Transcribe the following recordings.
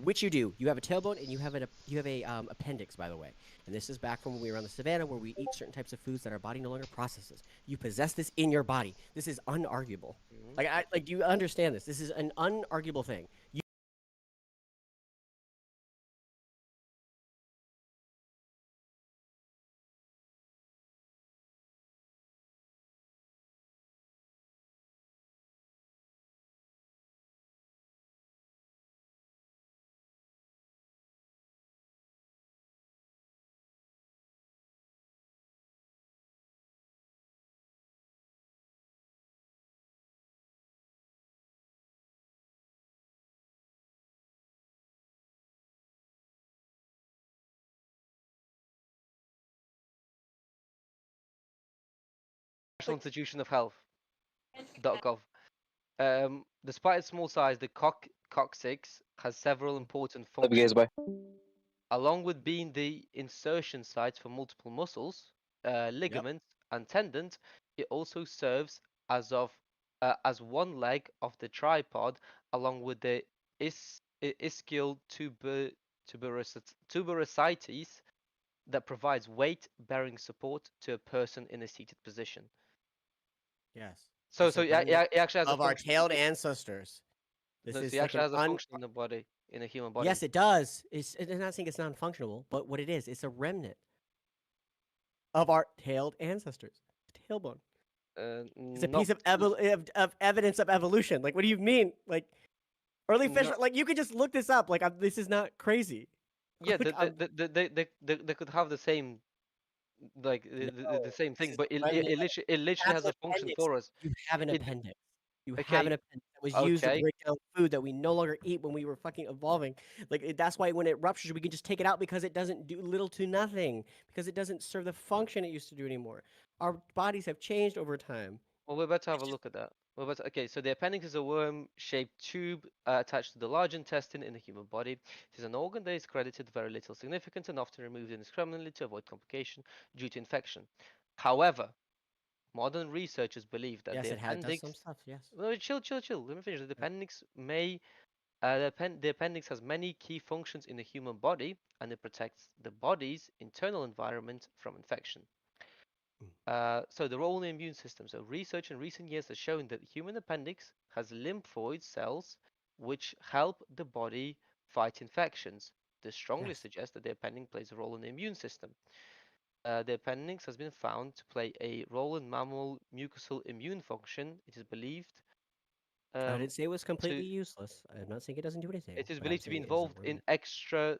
which you do. You have a tailbone and you have a appendix, by the way. And this is back from when we were on the savannah, where we eat certain types of foods that our body no longer processes. You possess this in your body. This is unarguable. Like, do you understand this? This is an unarguable thing. National Institution of Health.gov. Despite its small size, the coccyx has several important functions. Along with being the insertion sites for multiple muscles, Yep. ligaments, and tendons, it also serves as one leg of the tripod, along with the ischial tuberosities that provides weight-bearing support to a person in a seated position. Yes. So, It's so a yeah, remnant it actually has a of our function. tailed ancestors. This No, so is it like actually an has a function in the body, in a human body. Yes, it does. I'm not saying it's non-functional, but what it is, it's a remnant of our tailed ancestors. Tailbone. It's a Not piece of evidence of evolution. Like, what do you mean? Like, early fish. no, Like, you could just look this up. Like, this is not crazy. yeah, Like, they could have the same like the no, same this thing, is but a remnant. it literally That's has an a function appendix. for us. You have an It appendix. You have an okay, appendix that was used to okay, break down food that we no longer eat when we were fucking evolving. Like, that's why when it ruptures, we can just take it out because it doesn't do little to nothing, because it doesn't serve the function it used to do anymore. Our bodies have changed over time. well, we're about to have It's a just look at that. Okay, so the appendix is a worm-shaped tube attached to the large intestine in the human body. It is an organ that is credited very little significance and often removed indiscriminately to avoid complication due to infection. However, modern researchers believe that yes, the it does some appendix. stuff. Yes. No, chill. Let me finish. The Yeah. appendix may. The appendix has many key functions in the human body, and it protects the body's internal environment from infection. Mm. So the role in the immune system. So research in recent years has shown that the human appendix has lymphoid cells which help the body fight infections. This strongly Yes. suggests that the appendix plays a role in the immune system. The appendix has been found to play a role in mammal mucosal immune function. It is believed I um, didn't say it was to completely useless. I'm not saying it doesn't do anything, it is but I'm believed to be saying it is a involved in remnant.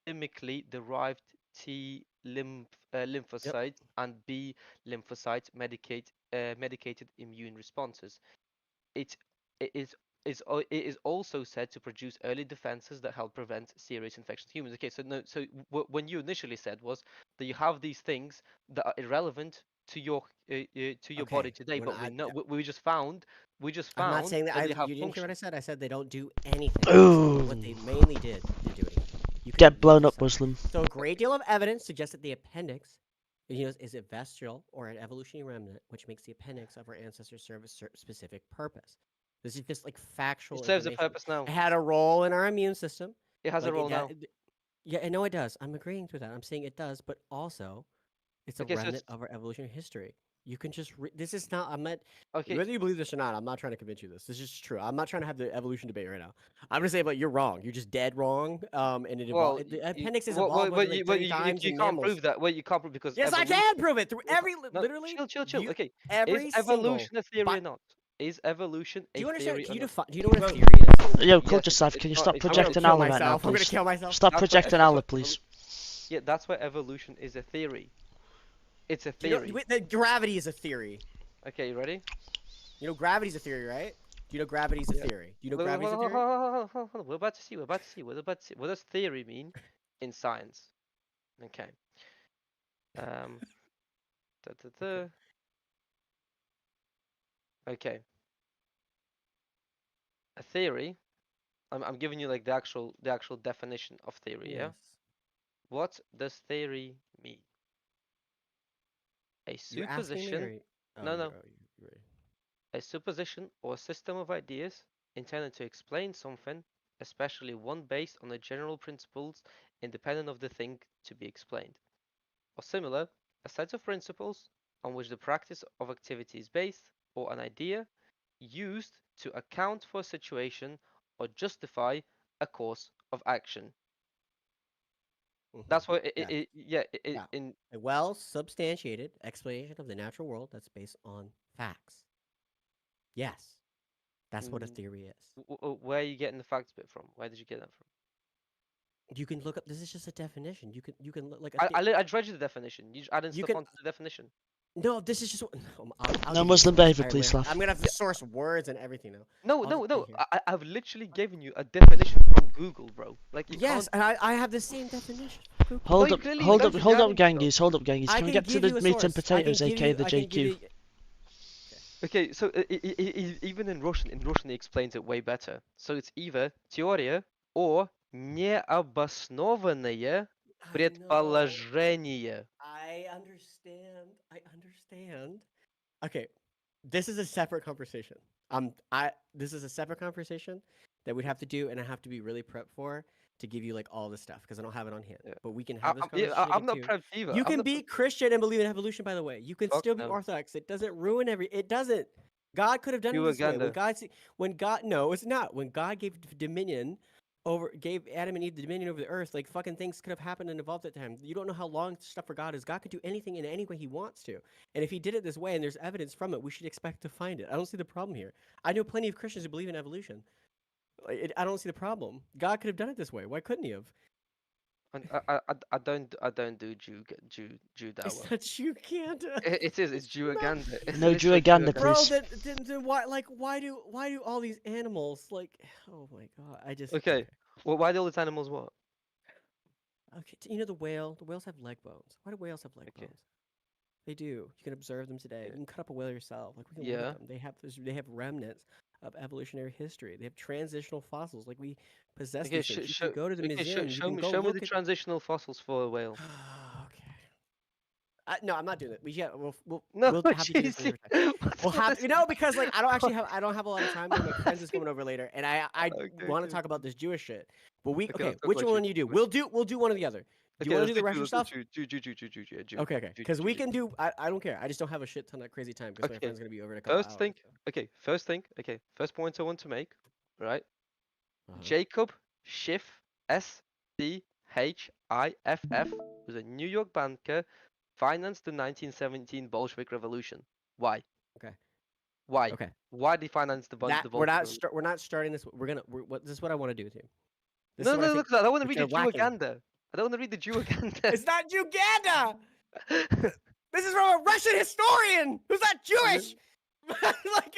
extrathymically derived T Yep. lymphocytes and B lymphocyte medicated immune responses. It, it is also said to produce early defenses that help prevent serious infections in humans. Okay, so no, so when you initially said was that you have these things that are irrelevant to your body Okay. today, When but I we just I'm not found saying that that they have you didn't hear what I function. said. I said they don't do anything. I'm saying what Ooh. they mainly didn't do anything. You can Get look blown this up, up. Muslim. So a great deal of evidence suggests that the appendix, is a vestigial or an evolutionary remnant, which makes the appendix of our ancestors serve a specific purpose. This is just like It factual serves a information. purpose now. It had a role in our immune system. It has a Like role now. yeah, I know it does. I'm agreeing with that. I'm saying it does, but also it's a Okay, so remnant of our evolutionary history. You can just this is not. I'm not. okay, Whether you believe this or not, I'm not trying to convince you this. This is just true. I'm not trying to have the evolution debate right now. I'm gonna say, but you're wrong. You're just dead wrong. And it well, evolved. The appendix has evolved what, like 30 times you in can't mammals. prove that. Well, you can't prove because Yes, I evolution. can prove it through every No, literally chill. you Okay, is every single. evolution a theory But or not? Is evolution do a you understand? theory Can or you not? define? Do you know what a theory is? Yo, Yes, Kuljasav, can you stop it's I'm gonna projecting kill Allah right now, myself. I'm gonna please? kill myself. Stop that's why projecting Allah, evolution. please. Yeah, that's why evolution is a theory. It's a Do you know theory. the gravity is a theory? Okay, you ready? You know gravity's a theory, right? Do you know gravity's a Yeah. theory? Do you know Wait, gravity's a theory? hold on. We're about to see. We're about to see. We're about to see. What does theory mean in science? Okay. Um. Da, da, Okay. da. Okay. A theory. I'm giving you like the actual definition of theory. Yeah. Yes. What does theory mean? A You're asking me, supposition. or No, no. you're right. A supposition or system of ideas intended to explain something, especially one based on the general principles independent of the thing to be explained. Or similar, a set of principles on which the practice of activity is based, or an idea used to account for a situation or justify a course of action. Hmm. That's what Yes. yeah, Yeah. A well substantiated explanation of the natural world that's based on facts. Yes. That's what a mm, theory is. where are you getting the facts bit from? Where did you get that from? You can look up. This is just a definition. You can look like a. I read you the definition. You just adding You stuff can. onto the definition. No, this is just. No, I'll No give you the Muslim source. behavior, All right, please, Slav. I'm gonna have to Yeah, source words and everything now. no, I'll no, just right no. here. I've literally given you a definition from Google, bro. Like you Yes, can't. and I have the same definition from Google. No, Hold you up, clearly hold up, don't. If you're hold up, adding stuff. gangies, hold up, gangies. I Can we can get to give the you a meat and source. I can potatoes, give aka you. the I can give JQ? you. Okay, so even in Russian, he explains it way better. So it's either теория or необоснованное I know. предположение. I understand. I understand. Okay, this is a separate conversation. This is a separate conversation that we'd have to do, and I have to be really prepped for to give you like all this stuff because I don't have it on hand. Yeah, But we can have this yeah, conversation again I'm not too. prepped either. You I'm can not be prepped. Christian and believe in evolution. By the way, you can Fuck still be no. Orthodox. It doesn't ruin every. It doesn't. God could have done it this way. Propaganda. When God, no, it's not. When God gave dominion gave Adam and Eve the dominion over the earth, like fucking things could have happened and evolved at the time. You don't know how long stuff for God is. God could do anything in any way He wants to. And if He did it this way, and there's evidence from it, we should expect to find it. I don't see the problem here. I know plenty of Christians who believe in evolution. I don't see the problem. God could have done it this way. Why couldn't He have? And I don't do It's Jewdawa. not you can't. It is. It's It's not. Jewaganda. It's No literal Jewaganda, Jewaganda. Bro, please. then why do all these animals like? Oh my god! I just Okay. okay. Well, why do all these animals what? Okay, you know the whale. The whales have leg bones. Why do whales have leg Okay. bones? They do. You can observe them today. You Yeah. can cut up a whale yourself. Like we can look at Yeah. them. They have remnants of evolutionary history. They have transitional fossils. Like we possess Okay. these things. You can go to the museum. You can go Show me the look at. transitional fossils for a whale. Okay. No, I'm not doing it. No, We'll have to do this jeez. another time. What's We'll all have this? to, because like I don't have a lot of time. One of my friends is coming over later, and I Okay, want to okay, talk about this Jewish shit. But okay. okay, Let's talk which about Jew. one do you do? We'll do one or the other. Do you Okay, want to let's do do the Jew. Russian Let's do stuff? Jew. Yeah, Jew. Okay. Because we can do. I don't care. I just don't have a shit ton of crazy time because my Okay. friend's gonna be over in a couple First hours. thing. Okay. First thing. Okay. First point I want to make. Right. Uh-huh. Jacob Schiff, Schiff, was a New York banker, financed the 1917 Bolshevik Revolution. Why? Okay. Why? Okay. Why did he finance That the Bolshevik Revolution? we're not starting this. This is what I want to do with you. This is No, what I no, think look, I don't want to read they're the lacking. Jewaganda. I don't want to read the Jewaganda. It's not Uganda. This is from a Russian historian who's not Jewish. like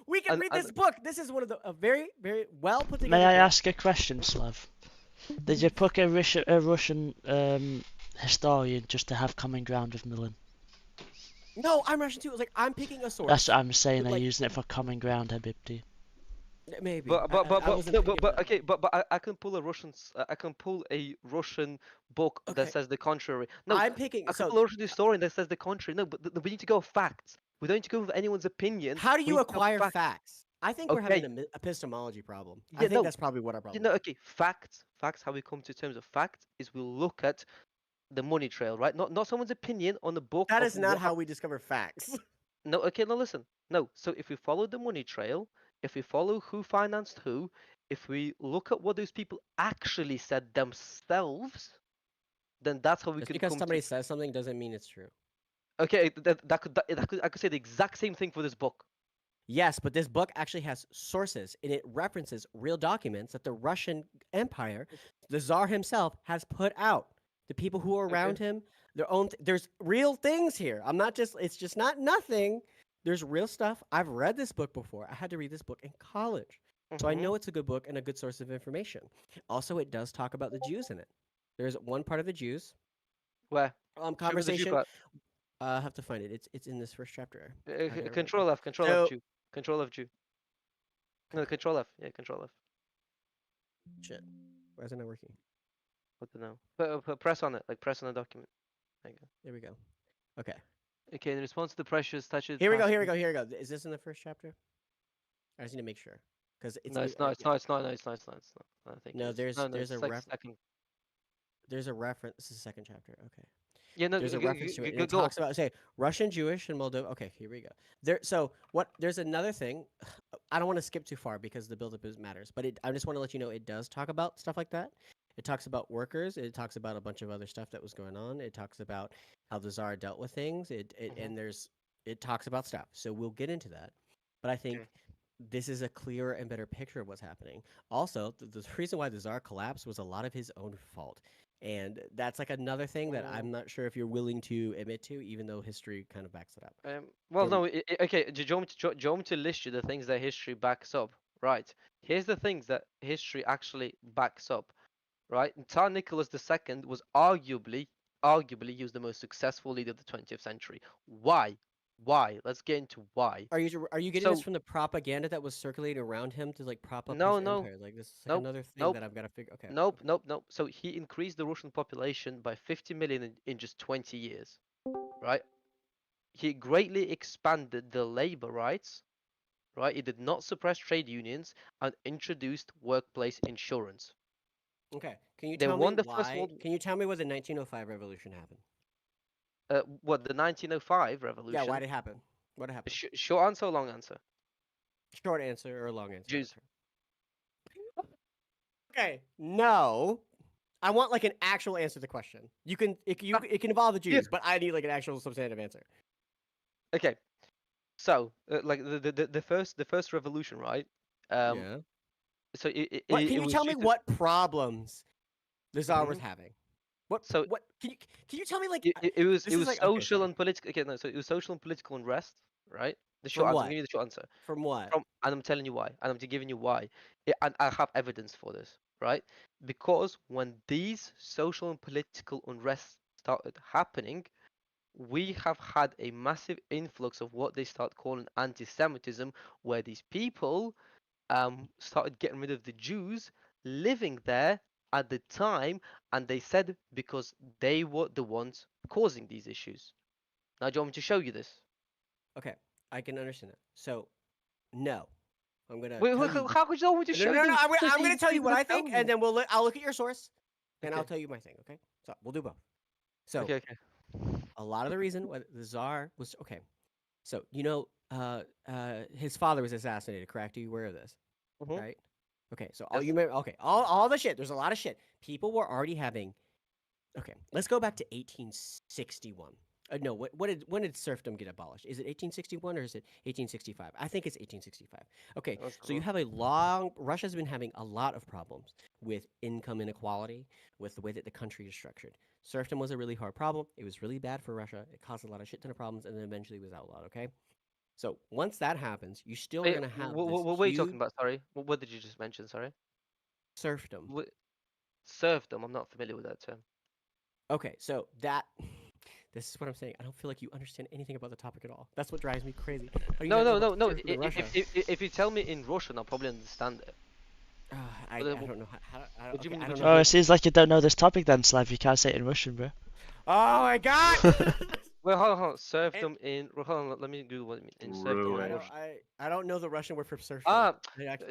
we can read this and book. This is one of the a very very well put May together I book. ask a question, Slav? Did you pick a Russian historian just to have common ground with Milan? No, I'm Russian too. It's like I'm picking a source. That's what I'm saying. With, They're like using it for common ground, Habibti. maybe I wasn't no, picking that. okay, but I can pull a I can pull a Russian book that Okay, says the contrary. No, I'm picking. I can So pull a Russian historian that says the contrary. No, but we need to go facts. We don't need to go with anyone's opinion. how do We you need to go acquire facts. facts? I think we're having Okay, an epistemology problem. I yeah, think no, that's probably what our you problem know, is. okay, facts. Facts. How we come to terms of facts is we look at the money trail, right? Not someone's opinion on the book That of is not what. how we discover facts. No, okay, no, listen. No, so if we follow the money trail, if we follow who financed who, if we look at what those people actually said themselves, then that's how we Just can because come to. somebody says something doesn't mean it's true. Okay, I could say the exact same thing for this book. Yes, but this book actually has sources and it references real documents that the Russian Empire, the Tsar himself, has put out. The people who are Okay. around him, their own. There's real things here. I'm not just. It's just not nothing. There's real stuff. I've read this book before. I had to read this book in college, so I Mm-hmm. know it's a good book and a good source of information. Also, it does talk about the Jews in it. There's one part of the Jews Where? Show me the Jew conversation. part. I have to find it. It's in this first chapter. I gotta remember. Control F, Control F, So Jew. Control F, Jew. No, okay, Control F. Yeah, Control F. shit. Why is it not working? What to know? Press on it, like press on the document. There you go. There we go. Okay. Okay, in response to the pressures, touches, Here we go. past. Here we go. Here we go. Is this in the first chapter? I just need to make sure. because it's No, it's not. It's not. It's not. No, it's not. It's not. It's not. I don't think it no. is. No, no, There's a it's like second. there's a reference. This is the second chapter. Okay. Yeah, no, There's a reference to it, and it go. talks about say Russian Jewish and Moldova. Okay, here we go. So what? There's another thing. I don't want to skip too far because the buildup matters, but I just want to let you know it does talk about stuff like that. It talks about workers. It talks about a bunch of other stuff that was going on. It talks about how the czar dealt with things. Mhm. And it talks about stuff. So we'll get into that. But I think Okay. this is a clearer and better picture of what's happening. Also, the reason why the czar collapsed was a lot of his own fault. And that's like another thing that Mm, I'm not sure if you're willing to admit to, even though history kind of backs it up. well, The no. Okay. Do you want me to do you want me to list you the things that history backs up? Right. Here's the things that history actually backs up. Right. Tsar Nicholas II was arguably he was the most successful leader of the 20th century. Why? Why? Let's get into why. are you getting this So from the propaganda that was circulating around him to like prop up his no, no, empire? Like this is like nope, another thing nope, that I've got to figure. Okay, nope, okay, nope, nope. So he increased the Russian population by 50 million in just 20 years. Right. He greatly expanded the labor rights, right? He did not suppress trade unions and introduced workplace insurance. okay. Can you They tell me won the First why? World Can you tell me why the 1905 revolution happened? what the 1905 Yeah, why revolution. did it happen? What happened? Short answer or long answer? Short answer or long answer? I don't Jews. care. Okay, no. I want like an actual answer to the question. Ah, It can involve the yeah. Jews, but I need like an actual substantive answer. Okay. So like the first revolution, right? Um. Yeah. So What can it you was tell due me to. what problems the Tsar was Mhm. having? So What can you tell me like it this is was like okay, social sorry. and political. Okay, no. So it was social and political unrest, right? The short From answer. I'm what? giving you the short answer. From what? And I'm telling you why, and I'm giving you why, and I have evidence for this, right? Because when these social and political unrest started happening, we have had a massive influx of what they start calling anti-Semitism, where these people started getting rid of the Jews living there at the time, and they said because they were the ones causing these issues. Now, do you want me to show you this? Okay, I can understand that. So no, I'm gonna Wait, tell wait, you. how could you want me to No, no, show no, you no. this? I'm gonna tell You're you what gonna I tell think, and me. then I'll look at your source, and I'll Okay, tell you my thing. Okay, so we'll do both. So okay. a lot of the reason why the Tsar was okay. So his father was assassinated. Correct? Are you aware of this? Mm-hmm. Right? Okay. So all you Yes. remember? Okay. All the shit. There's a lot of shit. People were already having. Okay. Let's go back to 1861. No. When did serfdom get abolished? Is it 1861 or is it 1865? I think it's 1865. Okay. Let's So you go. have a long. Russia's been having a lot of problems with income inequality, with the way that the country is structured. Serfdom was a really hard problem. It was really bad for Russia. It caused a lot of shit ton of problems, and then eventually was outlawed. Okay. So once that happens, you still are Wait, going to have this what are you talking huge about? Sorry. What did you just mention? Sorry. serfdom. What, serfdom. I'm not familiar with that term. Okay, so that this is what I'm saying. I don't feel like you understand anything about the topic at all. That's what drives me crazy. How do you No, not know no, about no, the no. serfdom in Russia? If you tell me in Russian, I'll probably understand it. I don't know What do you okay, mean? I What don't do know you how Oh, mean? it seems like you don't know this topic then, Slav. You can't say it in Russian, bro. Oh my god! Well, hold on, hold on. And Serfdom in. Hold on. Let me Google what it means in serfdom yeah, in Russian. I don't know the Russian word for serfdom. Ah,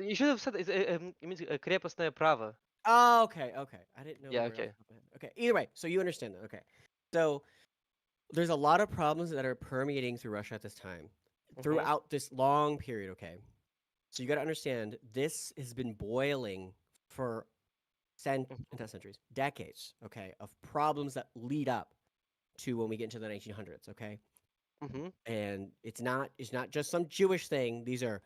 you should have said it means крепостное право. Oh, okay. I didn't know the Yeah. word off Okay. the top of my head. Okay, either way, so you understand that. Okay, so there's a lot of problems that are permeating through Russia at this time, Mhm. throughout this long period. Okay, so you got to understand this has been boiling for not centuries, decades, okay, of problems that lead up to when we get into the 1900s, okay? Mhm. And it's not just some Jewish thing. These are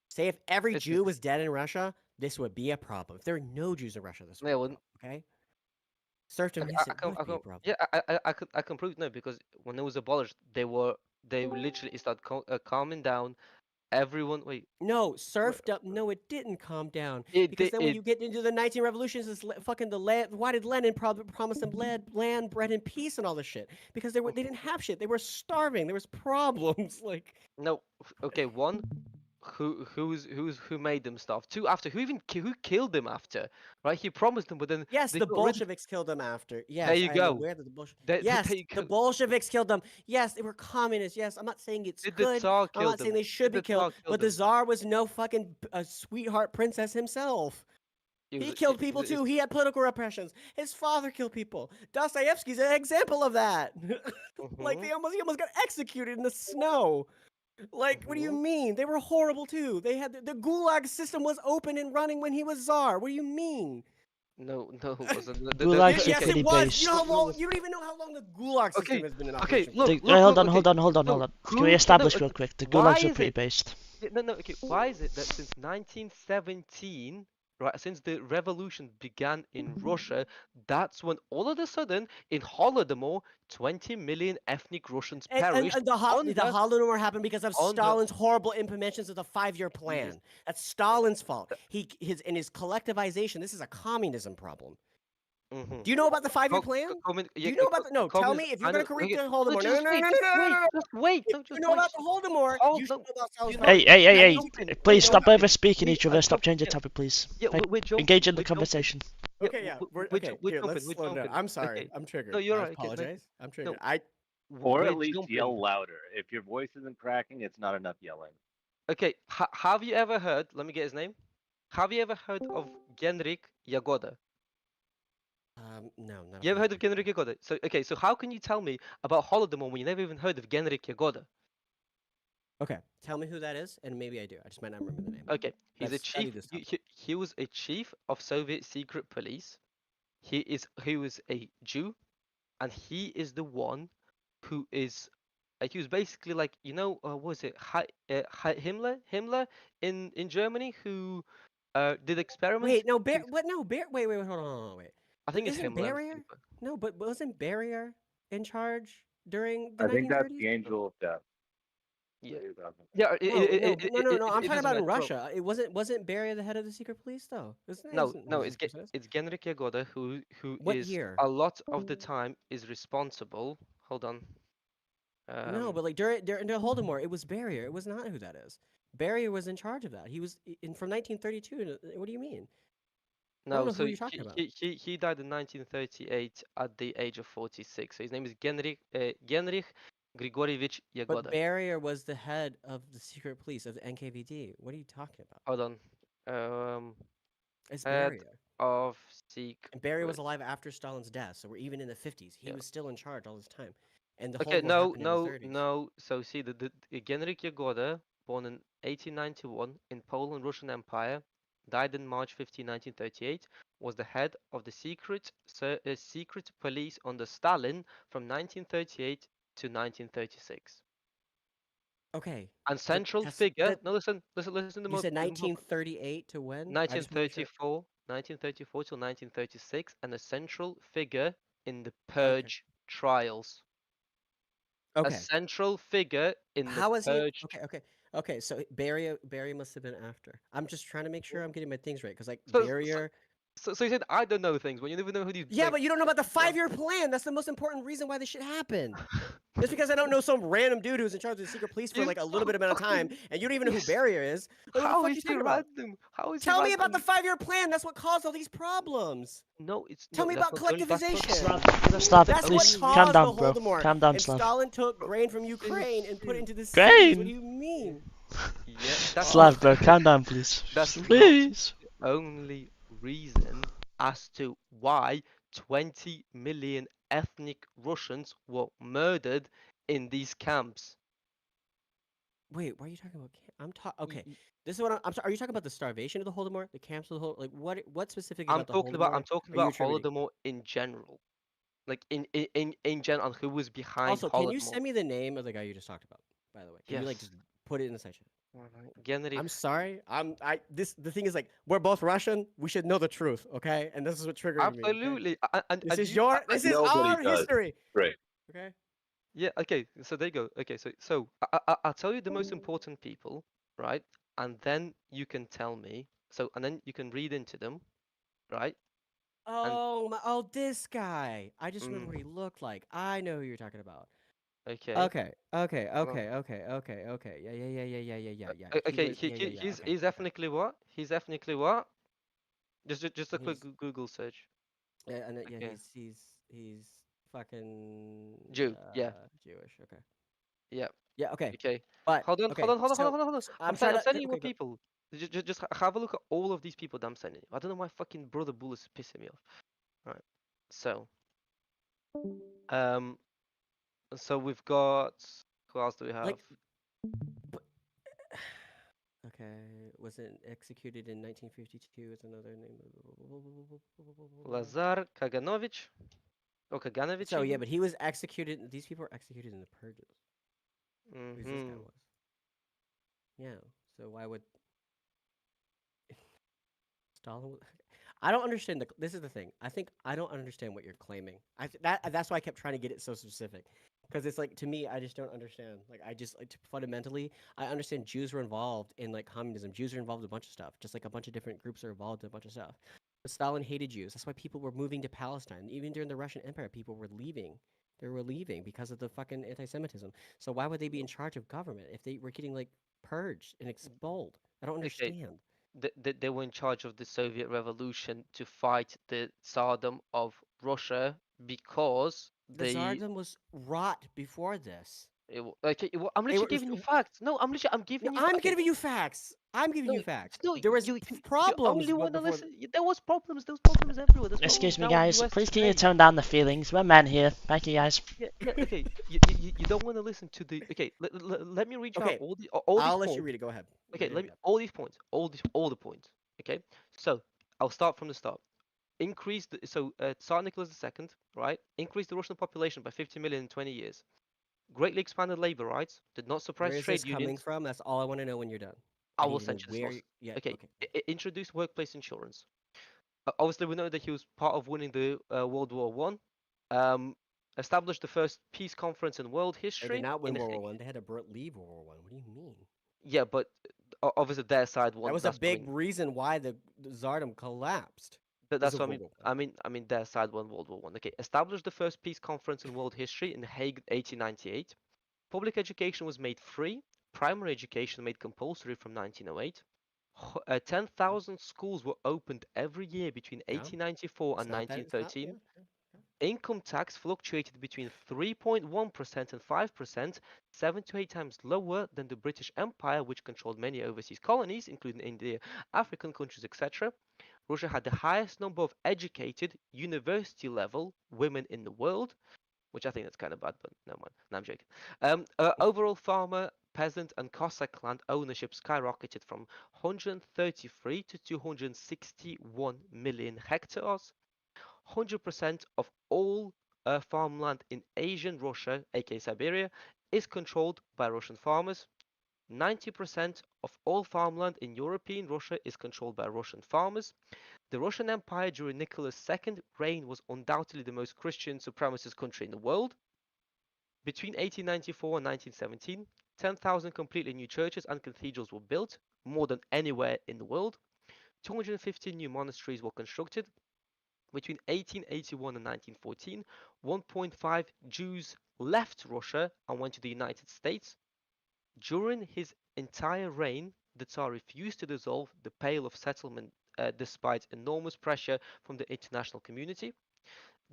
say if every It, Jew was dead in Russia, this would be a problem. If there are no Jews in Russia, this would no, be it a wouldn't. problem, okay? Serfdom, Okay, yes, it would I be a can, problem. yeah, I can prove no because when it was abolished, they literally started calming down. Everyone, wait, No, wait, serfdom. No, it didn't calm down it because did then when it. you get into the 19 revolutions, it's fucking the land. Why did Lenin promise them land, bread, and peace and all this shit? Because they didn't have shit. They were starving. There was problems. Like No, okay, one. who made them stuff? Two after who killed them after? Right? He promised them, but then Yes, they the got rid of. Bolsheviks killed them after. There Yes, you I am go. aware that the Bolsheviks. There, Yes, there you the go. Bolsheviks killed them. Yes, they were communists. Yes, I'm not saying it's Did the good. Tsar I'm kill not saying them? they should Did be the killed. Tsar kill But the them? Tsar was no fucking sweetheart princess himself. He He was. killed people too. He had political repressions. His father killed people. Dostoevsky's an example of that. Like Mm-hmm, he almost got executed in the snow. Like, what do you mm-hmm. mean? They were horrible too. They had the Gulag system was open and running when he was czar. What do you mean? No, no, it wasn't. Gulag's Yes, Okay, it secretly was. You know how based. long? You don't even know how long the Gulag system okay, has been in okay. operation for. Look, Right, look, hold look. on, Okay, hold on, hold on, hold no. on. Can we Who? No. establish real Okay. quick? The Why Gulags are is pretty it? based. No, no. Okay. Why is it that since 1917, right, since the revolution began in Russia, that's when all of a sudden in Holodomor, 20 million ethnic Russians And, perished and the the under Holodomor happened because of under. Stalin's horrible implementations of the 5-year Yes. plan. That's Stalin's fault. His collectivization. This is a communism problem. Mm-hmm. Do you know about the 5-year plan? Do Yeah, you know about the? No, tell communist. me if you're I gonna know. correct Okay, the no, Holodomor. No, no, just no, no, wait, no, no, just no, no, wait, no, no. just wait. If No, you just know wait. about the Holodomor, you Hold, should no, know about Stalin's you're 5-year not. Hey, plan. hey, hey, We're That hey! means jumping. Please know stop about Okay, over speaking we each other. Stop changing yeah, topic, please. yeah. Right. We're jumping. Engage in the We're jumping. conversation. Yeah, Okay, yeah. Okay, we're here, let's jumping. We're slow down. jumping. I'm sorry. Okay. I'm No, triggered. you're I right. Okay, no, apologize. I'm no. triggered. I Or We're at least jumping. yell louder. If your voice isn't cracking, it's not enough yelling. Okay. Have you ever heard? Let me get his name. Have you ever heard of Genrik Jagoda? no, not You ever offense. heard of Genrik Jagoda? So okay. So how can you tell me about Holodomor when you never even heard of Genrik Jagoda? Okay, tell me who that is, and maybe I do. I just might not remember the name. Okay, But he's I've a chief. studied this He, topic. he, he was a chief of Soviet secret police. He was a Jew, and he is the one who is. He was basically like what was it Himmler in Germany who did experiments. Wait, no, what? No, Wait, wait, wait, hold on, Wait. I think it's Isn't Himmler. Barrier? No, but wasn't Barrier in charge during the I think that's 1930s? the angel of death. Yeah, What are you talking about? yeah. No, no, no, no, no. I'm It talking doesn't about in matter. Well, Russia. It wasn't Barrier the head of the secret police though. no, Isn't no. who this person is? It's Genrik Jagoda who What is year? a lot of the time is responsible. Hold on. No, Um, but like during the Holodomor, it was Barrier. It was not who that is. Barrier was in charge of that. He was in from 1932. What do you mean? I don't No, know so who you're talking about. he died in 1938 at the age of 46. So his name is Genrich Grigorievich But Yagoda. Barrier was the head of the secret police of the NKVD. What are you talking about? Hold on. Um, It's head Barrier. of And Barrier was secret. alive after Stalin's death, so we're even in the 50s. He Yeah. was still in charge all this time. And the Okay. Holodomor No, happened in the no, 30s. no. So see the Genrich Yagoda, born in 1891 in Poland, Russian Empire, died in March 15, 1938. Was the head of the secret police under Stalin from 1938 to 1936. Okay. And So central that's figure. that No, listen. you said 1938 to when? I just want to make sure. 1934 till 1936, and a central figure in the Okay. Purge trials. A Okay. central figure in the How was he? Purge. Okay. So Barrier must have been after. I'm just trying to make sure I'm getting my things right, because like So, so, Barrier. so you said I don't know things, but you never know who these Yeah, like. but you don't know about the 5-year plan. That's the most important reason why this shit happened. Just because I don't know some random dude who's in charge of the secret police for He's like a little so bit amount of time, fucking. and you don't even know who He's, Barrier is. Like, what the how fuck are is you he talking about? random? How is he Tell me about the random? 5-year plan. That's what caused all these problems. No, it's Tell no. me That's about not the only. That's not. collectivization. Slav, That's The what please only calm caused reason. the down, bro. Holodomor. Calm down, And Slav. Stalin took Bro, grain from Ukraine and put it into the seas. What do Grain! you mean? yeah, that's not. Slav, bro, calm down, please. That's not Please. the only reason as to why 20 million ethnic Russians were murdered in these camps. Wait, why are you talking about? I'm talking. Y- Okay, y- this is what I'm sorry. Are you talking about the starvation of the Holodomor, the camps of the Holodomor? Like what specifically I'm about the talking about Holodomor I'm talking are you about attributing? Holodomor in general, like in general, and who was behind Also, can you Holodomor. send me the name of the guy you just talked about? By the way, can you like Yes. just put it in the section? Genrich. I'm sorry. The thing is like we're both Russian. We should know the truth, okay? And this is what triggered me. Okay, Absolutely. this is Nobody our does. history. Great. Okay. Yeah. Okay. So there you go. Okay. So I'll tell you the most important people, right? And then you can tell me. So and then you can read into them, right? And Oh, this guy. I just remember what he mm, looked like. I know who you're talking about. Okay. Okay, okay, Well, okay, okay, okay, okay. Yeah, yeah, yeah, yeah, yeah, yeah, yeah, yeah. He okay. was. Yeah, yeah, yeah. Okay, He's okay. ethnically what? He's ethnically what? Just a quick He's Google search. and yeah, Okay. he's fucking Jew. Yeah. Jewish. Okay. Yeah. Yeah. Okay. Okay. But Hold on. Hold okay. on. Hold on. Hold on. So, Hold on. Hold on. so I'm trying I'm to. sending you more Okay. Go. people. Just have a look at all of these people that I'm sending you. I don't know why fucking brother Bull is pissing me off. Right. So, um, so we've got who else do we have? Like. But, okay. Was it executed in 1952? Is another name. Lazar Kaganovich or Kaganovich So yeah, even. but he was executed. These people were executed in the purges. Who's this guy Mm-hmm. was? Yeah. So why would Stalin? I don't understand this is the thing. I think I don't understand what you're claiming. That's why I kept trying to get it so specific, because it's like to me, I just don't understand. Like I just like fundamentally, I understand Jews were involved in like communism. Jews are involved in a bunch of stuff, just like a bunch of different groups are involved in a bunch of stuff. But Stalin hated Jews. That's why people were moving to Palestine. Even during the Russian Empire, people were leaving. They were leaving because of the fucking anti-Semitism. So why would they be in charge of government if they were getting like purged and expelled? I don't Okay. understand. They were in charge of the Soviet Revolution to fight the Tsardom of Russia because The Tsardom was rot before this. okay. Well, I'm They literally were. giving you facts. No, I'm No, giving you I'm okay. giving you facts. I'm giving No, you facts. no, There was you problems only want to before. listen. There was problems. There was problems everywhere. There's problems Excuse me, now in the guys. US Please can you today. tone down the feelings? We're men here. Thank you, guys. Yeah, yeah. Okay, you don't want to listen to the. Okay, let me read you out Okay, all these I'll let you points. read it. Go ahead. Okay, Read it. let me Go. all these points, all the points. Okay, so I'll start from the start. Tsar Nicholas II, right, increased the Russian population by 50 million in 20 years. Greatly expanded labor rights, did not Where suppress is this trade coming unions. from? That's all I want to know when you're done. I I will need to know send you the where. source. Yeah. Okay, Okay. introduced workplace insurance. Obviously, we know that he was part of winning the World War One. Established the first peace conference in world They did history not in win The World War Hague. One. They had to leave World War One. What do you mean? Yeah, but obviously their side That won. was a big reason why the Tsardom collapsed. Because That's of what World War One. I mean their side won World War One. Okay, established the first peace conference in world history in The Hague, 1898. Public education was made free. Primary education made compulsory from 1908. 10,000 schools were opened every year between Yeah. 1894 It's and not that. It's not. Yeah. 1913. Yeah. Income tax fluctuated between 3.1% and 5%, 7 to 8 times lower than the British Empire, which controlled many overseas colonies, including India, African countries, etc. Russia had the highest number of educated, university level women in the world, which I think that's kind of bad, but no mind. No, I'm joking. Overall, farmer, peasant, and Cossack land ownership skyrocketed from 133 to 261 million hectares. 100% of all farmland in Asian Russia, aka Siberia, is controlled by Russian farmers. 90% of all farmland in European Russia is controlled by Russian farmers. The Russian Empire during Nicholas II's reign was undoubtedly the most Christian supremacist country in the world. Between 1894 and 1917, 10,000 completely new churches and cathedrals were built, more than anywhere in the world. 215 new monasteries were constructed. Between 1881 and 1914, 1.5 Jews left Russia and went to the United States. During his entire reign, the Tsar refused to dissolve the Pale of Settlement despite enormous pressure from the international community.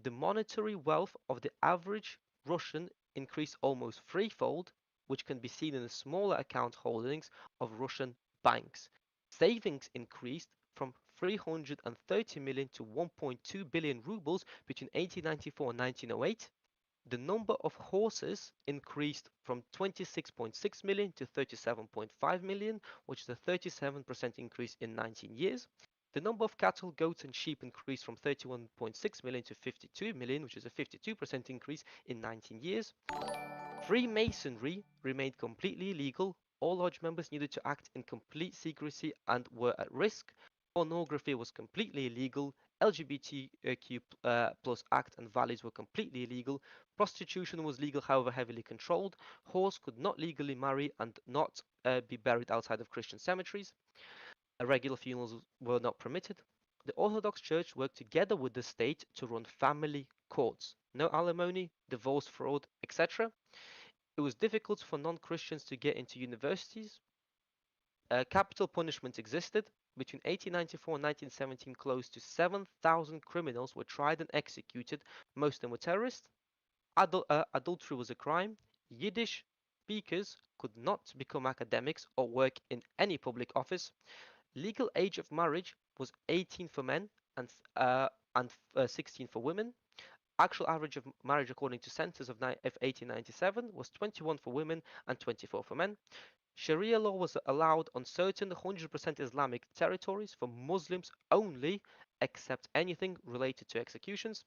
The monetary wealth of the average Russian increased almost threefold, which can be seen in the smaller account holdings of Russian banks. Savings increased from 330 million to 1.2 billion rubles between 1894 and 1908. The number of horses increased from 26.6 million to 37.5 million, which is a 37% increase in 19 years. The number of cattle, goats, and sheep increased from 31.6 million to 52 million, which is a 52% increase in 19 years. Freemasonry remained completely illegal. All lodge members needed to act in complete secrecy and were at risk. Pornography was completely illegal. LGBTQ plus act and values were completely illegal. Prostitution was legal, however heavily controlled. Whores could not legally marry and not be buried outside of Christian cemeteries. Regular funerals were not permitted. The Orthodox Church worked together with the state to run family courts. No alimony, divorce, fraud, etc. It was difficult for non-Christians to get into universities. Capital punishment existed. Between 1894 and 1917, close to 7,000 criminals were tried and executed. Most of them were terrorists. Adultery was a crime. Yiddish speakers could not become academics or work in any public office. Legal age of marriage was 18 for men and 16 for women. Actual average of marriage according to census of 1897 was 21 for women and 24 for men. Sharia law was allowed on certain 100% Islamic territories for Muslims only, except anything related to executions.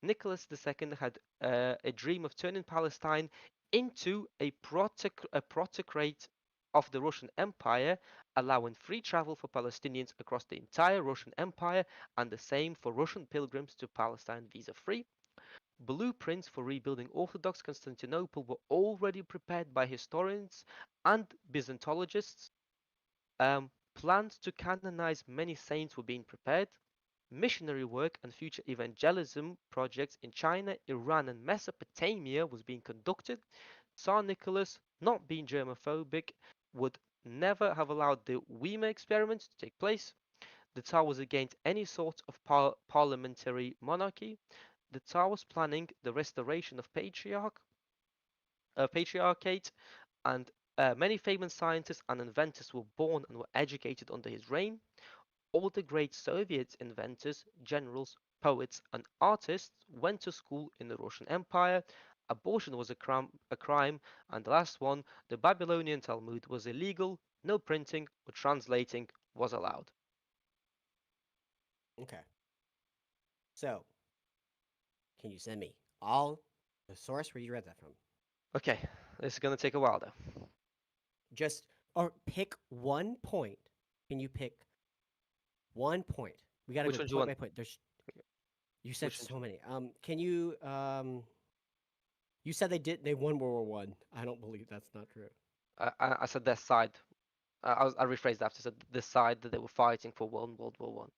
Nicholas II had a dream of turning Palestine into a protectorate of the Russian Empire, allowing free travel for Palestinians across the entire Russian Empire, and the same for Russian pilgrims to Palestine visa-free. Blueprints for rebuilding Orthodox Constantinople were already prepared by historians and Byzantologists. Plans to canonize many saints were being prepared. Missionary work and future evangelism projects in China, Iran, and Mesopotamia was being conducted. Tsar Nicholas, not being germophobic, would never have allowed the Weimar experiment to take place. The Tsar was against any sort of parliamentary monarchy. The Tsar was planning the restoration of patriarchate, and many famous scientists and inventors were born and were educated under his reign. All the great Soviet inventors, generals, poets, and artists went to school in the Russian Empire. Abortion was a crime, and the last one, the Babylonian Talmud, was illegal. No printing or translating was allowed. Okay. So, can you send me all the source where you read that from? Okay, this is gonna take a while though. Just or pick one point. Can you pick one point? We gotta Which go one do you point want? by point. You said Which one? so many. Can you You said they won World War I. I don't believe that's not true. I said their side. I rephrased that. I said the side that they were fighting for World War One.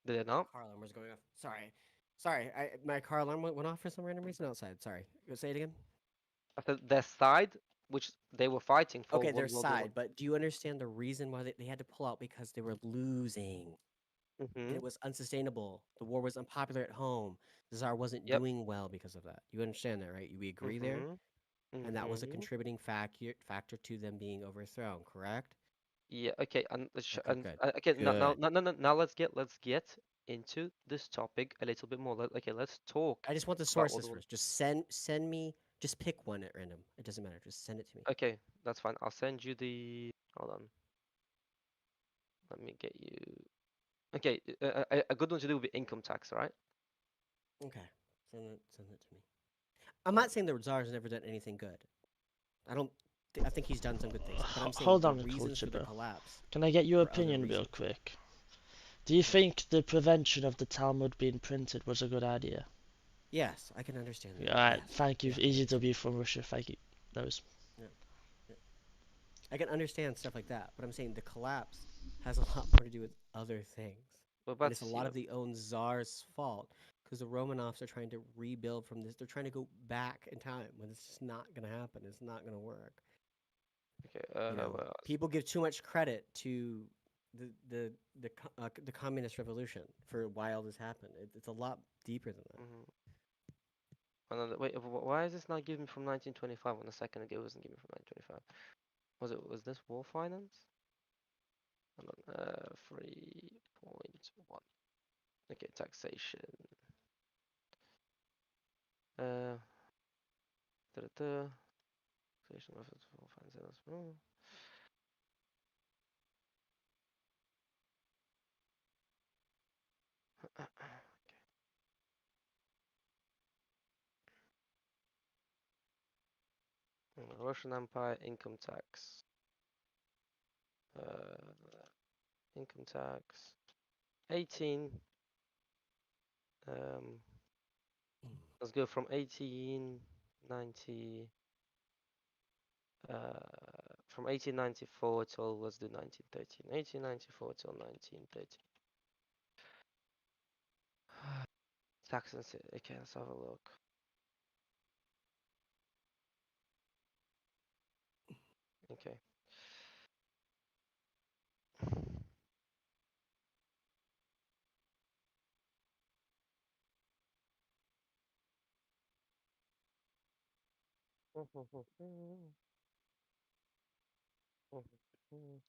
Did it My not? car alarm was going off. Sorry. My car alarm went off for some random reason outside. Sorry. Go say it again. I said their side, which they were fighting for Okay, their World War One. side, but do you understand the reason why they had to pull out? Because they were losing. And Mm-hmm. it was unsustainable. The war was unpopular at home. The Tsar wasn't Yep. doing well because of that. You understand that, right? We agree there? Mm-hmm. And that was a Mm-hmm. contributing factor to them being overthrown, correct? Yeah. Okay. Okay, good. Okay. Now, now, Good. now, now, now let's get into this topic a little bit more. Okay. Let's talk I just want the about what. sources first. Just send me. Just pick one at random. It doesn't matter. Just send it to me. Okay. That's fine. I'll send you the. Hold on. Let me get you. Okay. A good one to do would be income tax, right? Okay. Send it to me. I'm not saying the Tsar's never done anything good. I don't. I think he's done some good things, but I'm saying Hold the on, reasons for the Culture. collapse Can I get your for other opinion real reasons. quick? Do you think the prevention of the Talmud being printed was a good idea? Yes, I can understand that. Alright, Yes. thank you. Yeah, Easy W from Russia, thank you. That was yeah, yeah. I can understand stuff like that, but I'm saying the collapse has a lot more to do with other things, We're and about it's to a see lot what. of the own Tsar's fault because the Romanovs are trying to rebuild from this. They're trying to go back in time when it's just not going to happen. It's not going to work. Okay. People give too much credit to the communist revolution for why all this happened. It's a lot deeper than that. Mhm. Wait, why is this not giving me from 1925 when a second ago it wasn't giving me from 1925? Was this war finance? Hold on, 3.1. Okay, taxation. Uh, taxation methods for war finance. Russian Empire income tax. Income tax. 18. Let's go from 1890. From 1894 till let's do 1913. 1894 till 1913. Tax and okay, let's have a look. Okay.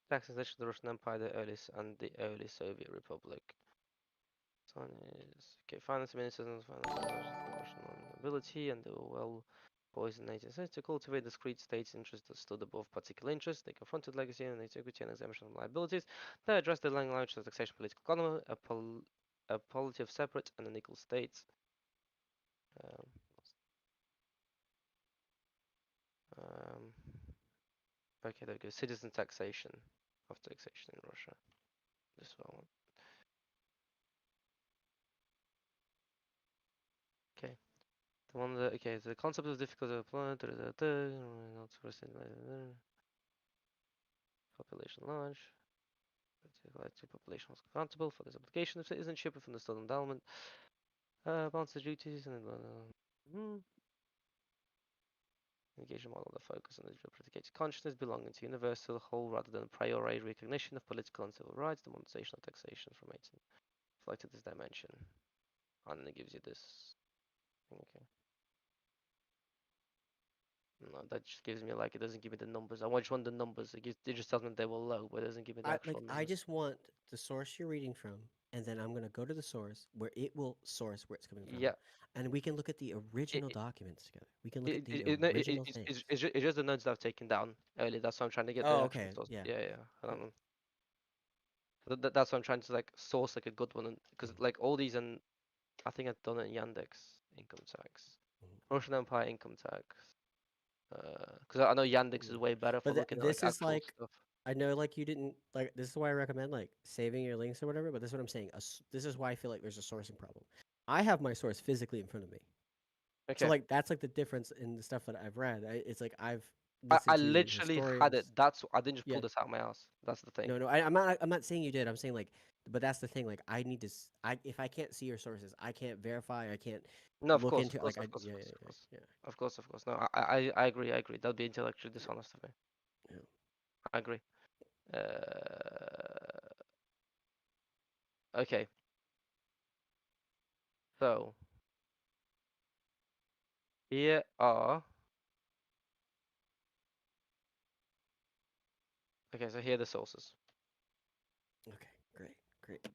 Taxation of the Russian Empire, and the early Soviet Republic. Son is okay. Finance ministers, Russian nobility, and they were well poised in 1860 to cultivate discrete states' interests that stood above particular interests. They confronted legacy and integrity and exemption from liabilities. They addressed the language of taxation, political economy, a polity of separate and unequal states. Um, um, okay, there we go. Citizen taxation of taxation in Russia. This one. Okay. The one that okay, the concept of difficult to apply. Not population large. The population was accountable for this application of citizenship from the state endowment. Balance the duties and engagement model that focus on the predicated consciousness belonging to universal whole rather than a priori recognition of political and civil rights, the monetization of taxation from 18 reflected this dimension. And it gives you this. Okay. No, that just gives me like it doesn't give me the numbers. I just want the numbers. It just tells me they were low, but it doesn't give me the actual I numbers. just want the source you're reading from, and then I'm gonna go to the source where it will source where it's coming from, Yeah, and we can look at the it, original documents together. We can look at it, the it, no, original things. it's just the notes that I've taken down earlier. That's why I'm trying to get the Oh, actual okay, source. yeah. Yeah, yeah. Okay. That's why I'm trying to like source like a good one, because Mhm, like all these, and I think I've done it in Yandex income tax, mhm, Russian Empire income tax. Because I know Yandex is yeah. way better for But looking at like this is actual like stuff. I know, like you didn't like. This is why I recommend like saving your links or whatever. But this is what I'm saying. This is why I feel like there's a sourcing problem. I have my source physically in front of me, so Okay, like that's like the difference in the stuff that I've read. It's like I've I listened to literally had it. historians. I didn't just pull Yeah, this out of my ass. That's the thing. no, no, I'm not saying you did. I'm saying like, but that's the thing. Like, I need to. If I can't see your sources, I can't verify. I can't No, of look course, of into it. course, Like, of course, of yeah, course, yeah, of course, yeah, of course, of course. No, I agree. I agree. That'd be intellectually dishonest of me. yeah. I agree. Okay, so here are. Okay, so here are the sources. Okay, great, great.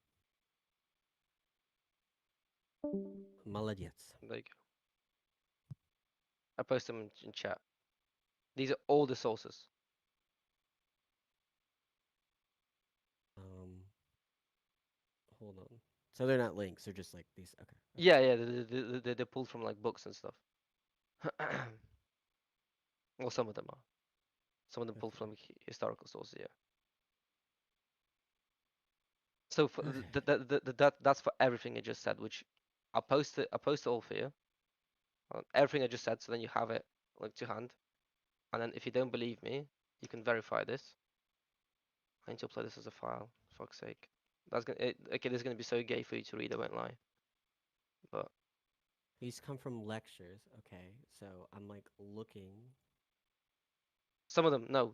Молодец. There you go. I post them in chat. These are all the sources. Um, hold on. So they're not links. They're just like these. Okay. Okay. Yeah, yeah, they're pulled from like books and stuff. Well, some of them are. Some of them pulled Okay. from historical sources. Yeah. So for Okay. that's for everything I just said, which I'll post it. I'll post it all for you. Everything I just said, so then you have it like to hand. And then if you don't believe me, you can verify this. I need to upload this as a file. Fuck's sake. Okay, this is gonna be so gay for you to read. I won't lie. But These come from lectures. Okay. So I'm like looking. some of them, no.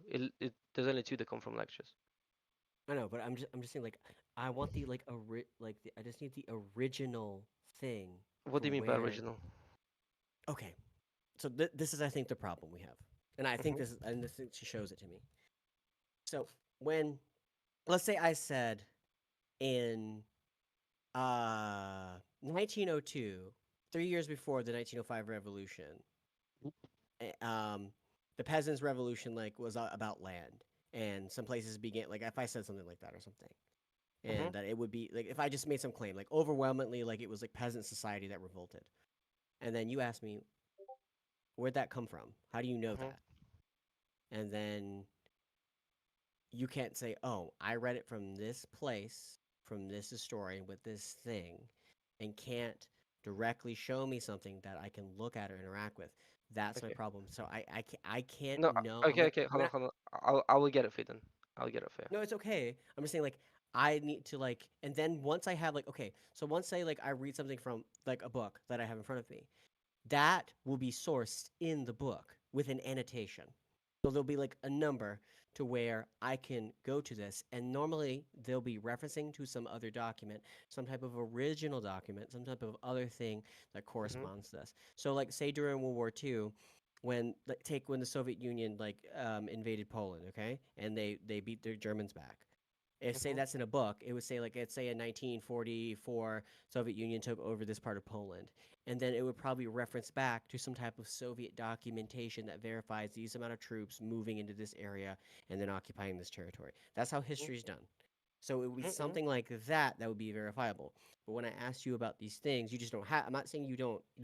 There's only two that come from lectures. I know, but I'm just saying like I want the like I just need the original thing What do you from mean by where. original? Okay. So this is I think the problem we have, and I think Hmm. this is and this she shows it to me. So when let's say I said in 1902, 3 years before the 1905 revolution, the peasants' revolution like was about land, and some places began like if I said something like that or something, Hmm. and that it would be like if I just made some claim like overwhelmingly like it was like peasant society that revolted, and then you ask me where'd that come from? How do you know Hmm. that? And then you can't say, "Oh, I read it from this place, from this historian with this thing," and can't directly show me something that I can look at or interact with. That's my Okay. problem. So I can't No. know. Okay. Okay. Hold on. Hold on. I will get it for you then. I'll get it for you. No, it's okay. I'm just saying like I need to like, and then once I have like, okay, so once say like I read something from like a book that I have in front of me, that will be sourced in the book with an annotation. So there'll be like a number to where I can go to this, and normally they'll be referencing to some other document, some type of original document, some type of other thing that Mm-hmm. corresponds to this. So, like, say during World War II, when take when the Soviet Union invaded Poland, okay, and they beat the Germans back. If say Mm-hmm. that's in a book, it would say like it's say in 1944 Soviet Union took over this part of Poland, and then it would probably reference back to some type of Soviet documentation that verifies these amount of troops moving into this area and then occupying this territory. That's how history is done. So it would be Mm-hmm. something like that that would be verifiable. But when I asked you about these things, you just don't have. I'm not saying you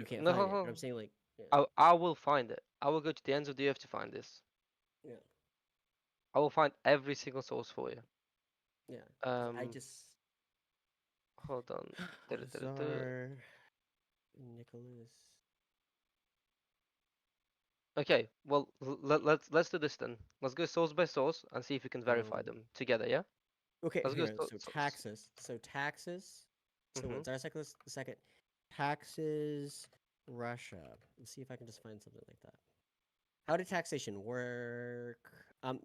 can't No, find it, but I'm saying like, yeah, I will find it. I will go to the ends of the earth to find this. yeah, I will find every single source for you. yeah. I Um, just hold on. Tsar Nicholas. Okay, well, let's do this then. Let's go source by source and see if we can verify Um, them together, yeah? Okay, Let's go here. So taxes. So taxes. So mm-hmm. what's our second? Taxes. Russia. Let's see if I can just find something like that. How did taxation work?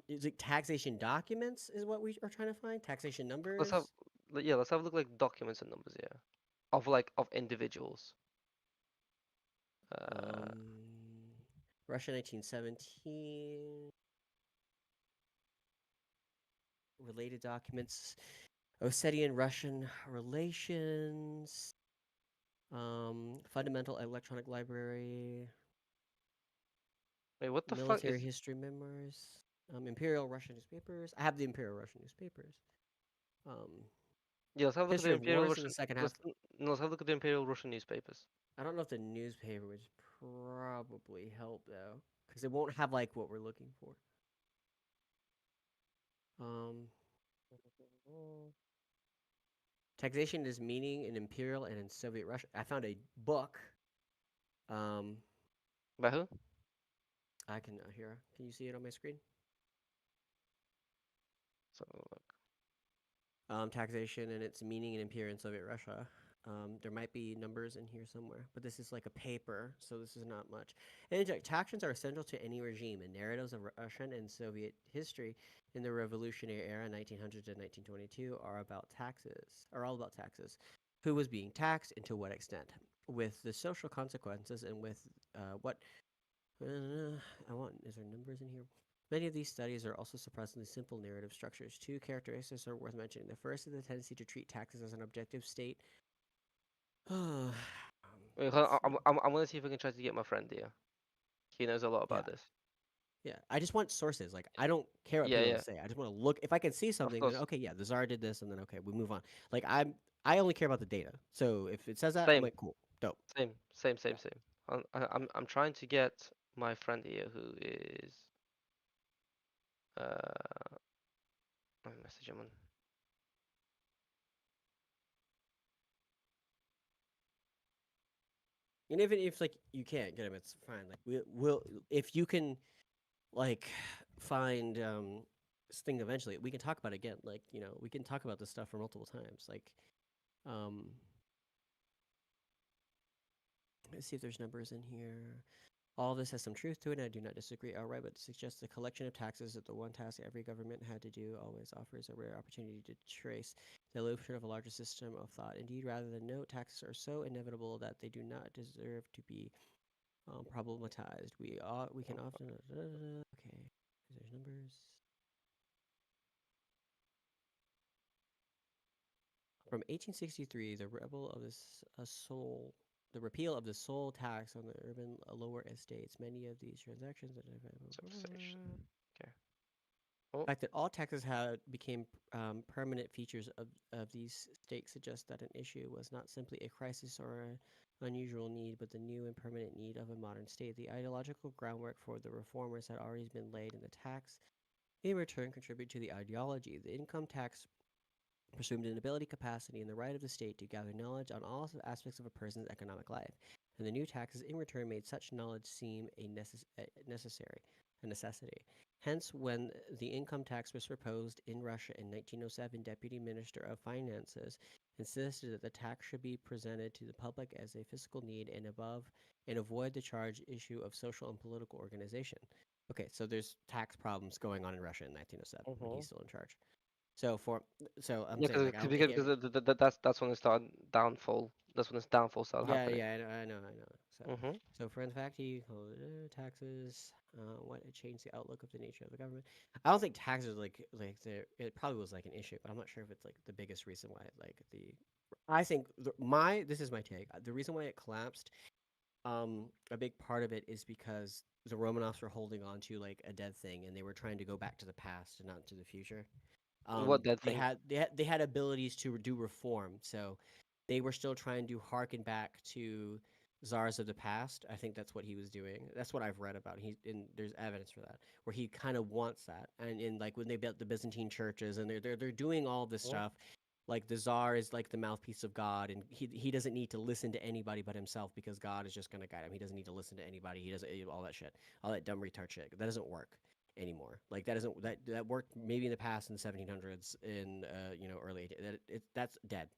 Is it taxation documents? Is what we are trying to find? Taxation Let's have numbers. yeah, let's have a look like documents and numbers, yeah. Of individuals. Uh, Um, Russia 1917. Related documents. Ossetian Russian relations. Fundamental electronic library. wait, what the fuck Military is? history memoirs, Imperial Russian newspapers. I have the Imperial Russian newspapers. Um, Yeah, let's have a look at the History of Imperial Wars in the Russian. second Let's half. no, let's have a look at the Imperial Russian newspapers. I don't know if the newspaper would probably help though, because it won't have like what we're looking for. Um, Taxation is meaning in Imperial and in Soviet Russia. I found a book. Um, By who? I can here. Can you see it on my screen? So Taxation and its meaning in Imperial and Soviet Russia. There might be numbers in here somewhere, but this is like a paper, so this is not much. And taxations are essential to any regime, and narratives of Russian and Soviet history in the Revolutionary era, 1900 to 1922, are all about taxes. Who was being taxed and to what extent, with the social consequences, and with what is there numbers in here? Many of these studies are also surprisingly simple narrative structures. Two characteristics are worth mentioning. The first is the tendency to treat taxes as an objective state. Um, wait, let's see. I'm gonna see if I can try to get my friend here. He knows a lot about Yeah, this. yeah. I just want sources. Like, I don't care what Yeah, people have to yeah, say. I just want to look. If I can see of something, then course. okay, yeah, the czar did this, and then okay, we move on. Like, I only care about the data. So if it says that, I'm Same, like, cool, dope. same, Yeah. same. I'm trying to get my friend here who is let me message him on. And even if like you can't get them, it's fine. Like we'll if you can like find this thing eventually, we can talk about it again. Like, we can talk about this stuff for multiple times. Like, um let's see if there's numbers in here. All this has some truth to it, and I do not disagree outright, but suggests the collection of taxes is the one task every government had to do always offers a rare opportunity to trace the evolution of a larger system of thought. Indeed, rather than note, taxes are so inevitable that they do not deserve to be problematized. We can often okay. There's numbers. From 1863, the repeal of the sole tax on the urban lower estates. Many of these transactions, Substation. the Okay. Oh, fact that all taxes had became permanent features of these stakes suggests that an issue was not simply a crisis or an unusual need, but the new and permanent need of a modern state. The ideological groundwork for the reformers had already been laid, and the tax in return contributed to the ideology. The income tax presumed an ability, capacity, and the right of the state to gather knowledge on all aspects of a person's economic life, and the new taxes in return made such knowledge seem a necessity. Hence, when the income tax was proposed in Russia in 1907, Deputy Minister of Finances insisted that the tax should be presented to the public as a fiscal need and avoid the charge issue of social and political organization. Okay, so there's tax problems going on in Russia in 1907 when Mm-hmm. he's still in charge. So I'm Yeah, saying like I don't think because that's when it started downfall. That's when its downfall started yeah, happening. yeah, I know. Mm-hmm. So for in fact, he called it taxes. What it changed the outlook of the nature of the government. I don't think taxes like the it probably was like an issue, but I'm not sure if it's like the biggest reason why like the. I think this is my take. The reason why it collapsed, a big part of it is because the Romanovs were holding on to like a dead thing, and they were trying to go back to the past and not to the future. What that They thing? had abilities to do reform, so they were still trying to harken back to czars of the past. I think that's what he was doing. That's what I've read about. And there's evidence for that, where he kind of wants that. And in like when they built the Byzantine churches, and they're doing all this Mhm. stuff. Like the czar is like the mouthpiece of God, and he doesn't need to listen to anybody but himself because God is just gonna guide him. He doesn't need to listen to anybody. He doesn't all that shit, all that dumb retard shit. That doesn't work anymore. Like that doesn't that worked maybe in the past in the 1700s in early 80s. That's dead.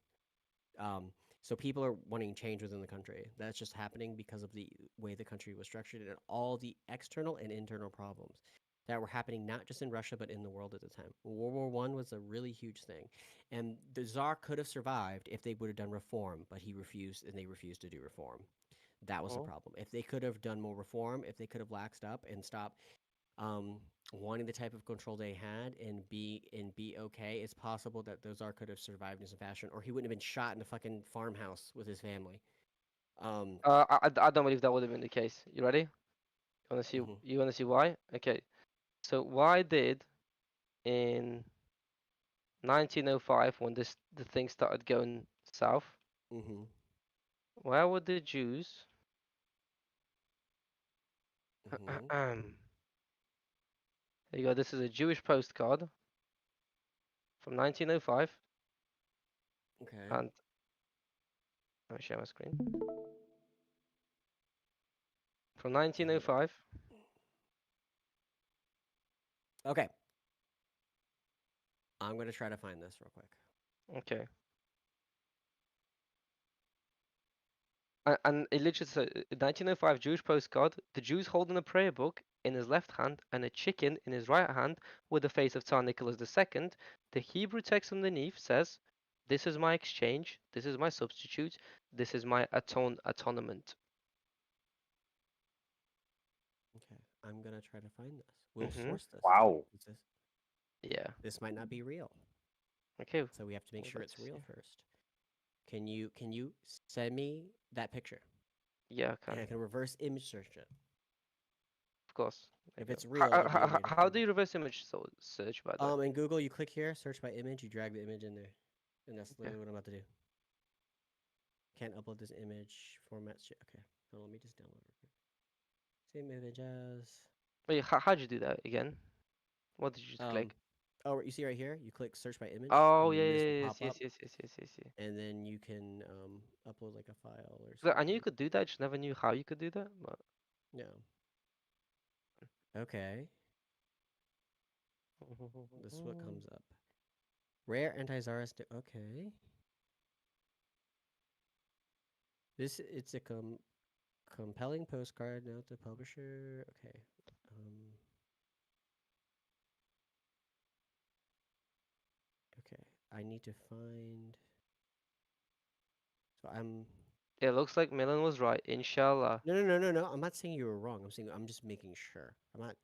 Um, so people are wanting change within the country. That's just happening because of the way the country was structured and all the external and internal problems that were happening not just in Russia but in the world at the time. World War I was a really huge thing, and the Tsar could have survived if they would have done reform, but he refused, and they refused to do reform. That was the Mhm. problem. If they could have done more reform, if they could have laxed up and stopped um, wanting the type of control they had and be okay, it's possible that Thozar could have survived in some fashion, or he wouldn't have been shot in a fucking farmhouse with his family. Um, I don't believe that would have been the case. You ready? mhm, You wanna see why? Okay. So why did in 1905 when the thing started going south, mhm, where were the Jews? mhm. There you go. This is a Jewish postcard from 1905, Okay. and let me share my screen. From Hold on. 1905. Okay. I'm gonna try to find this real quick. Okay. And it literally says 1905 Jewish postcard. The Jews holding a prayer book in his left hand and a chicken in his right hand with the face of Tsar Nicholas II. The Hebrew text underneath says, "This is my exchange. This is my substitute. This is my atonement." Okay. I'm gonna try to find this. We'll Mhm. source this too. Wow. Yeah. This might not be real, Okay. so we have to make We're sure about it's to real see. first. Can you send me that picture, Yeah, I and can. I can reverse image search it? Of course. There If you go. it's real, it'll be weird. How do you reverse image search, by the way? In Google, you click here, search by image, you drag the image in there, and that's Okay. literally what I'm about to do. Can't upload this image format. Okay, so let me just download it real quick. Same image as. Wait, how'd you do that again? What did you just Um, click? oh, you see right here, you click search by image, Oh, and yeah, then this will yeah, pop up, yes. and then you can upload like a file or So I knew something. you could do that, I just never knew how you could do that. But Yeah. Okay. This is what comes up. Rare anti-Tsarist. Okay. It's a compelling postcard. Note the publisher. Okay. Um. Okay. I need to find. So I'm. it looks like Milan was right. Inshallah. No. I'm not saying you were wrong. I'm just making sure. I'm not.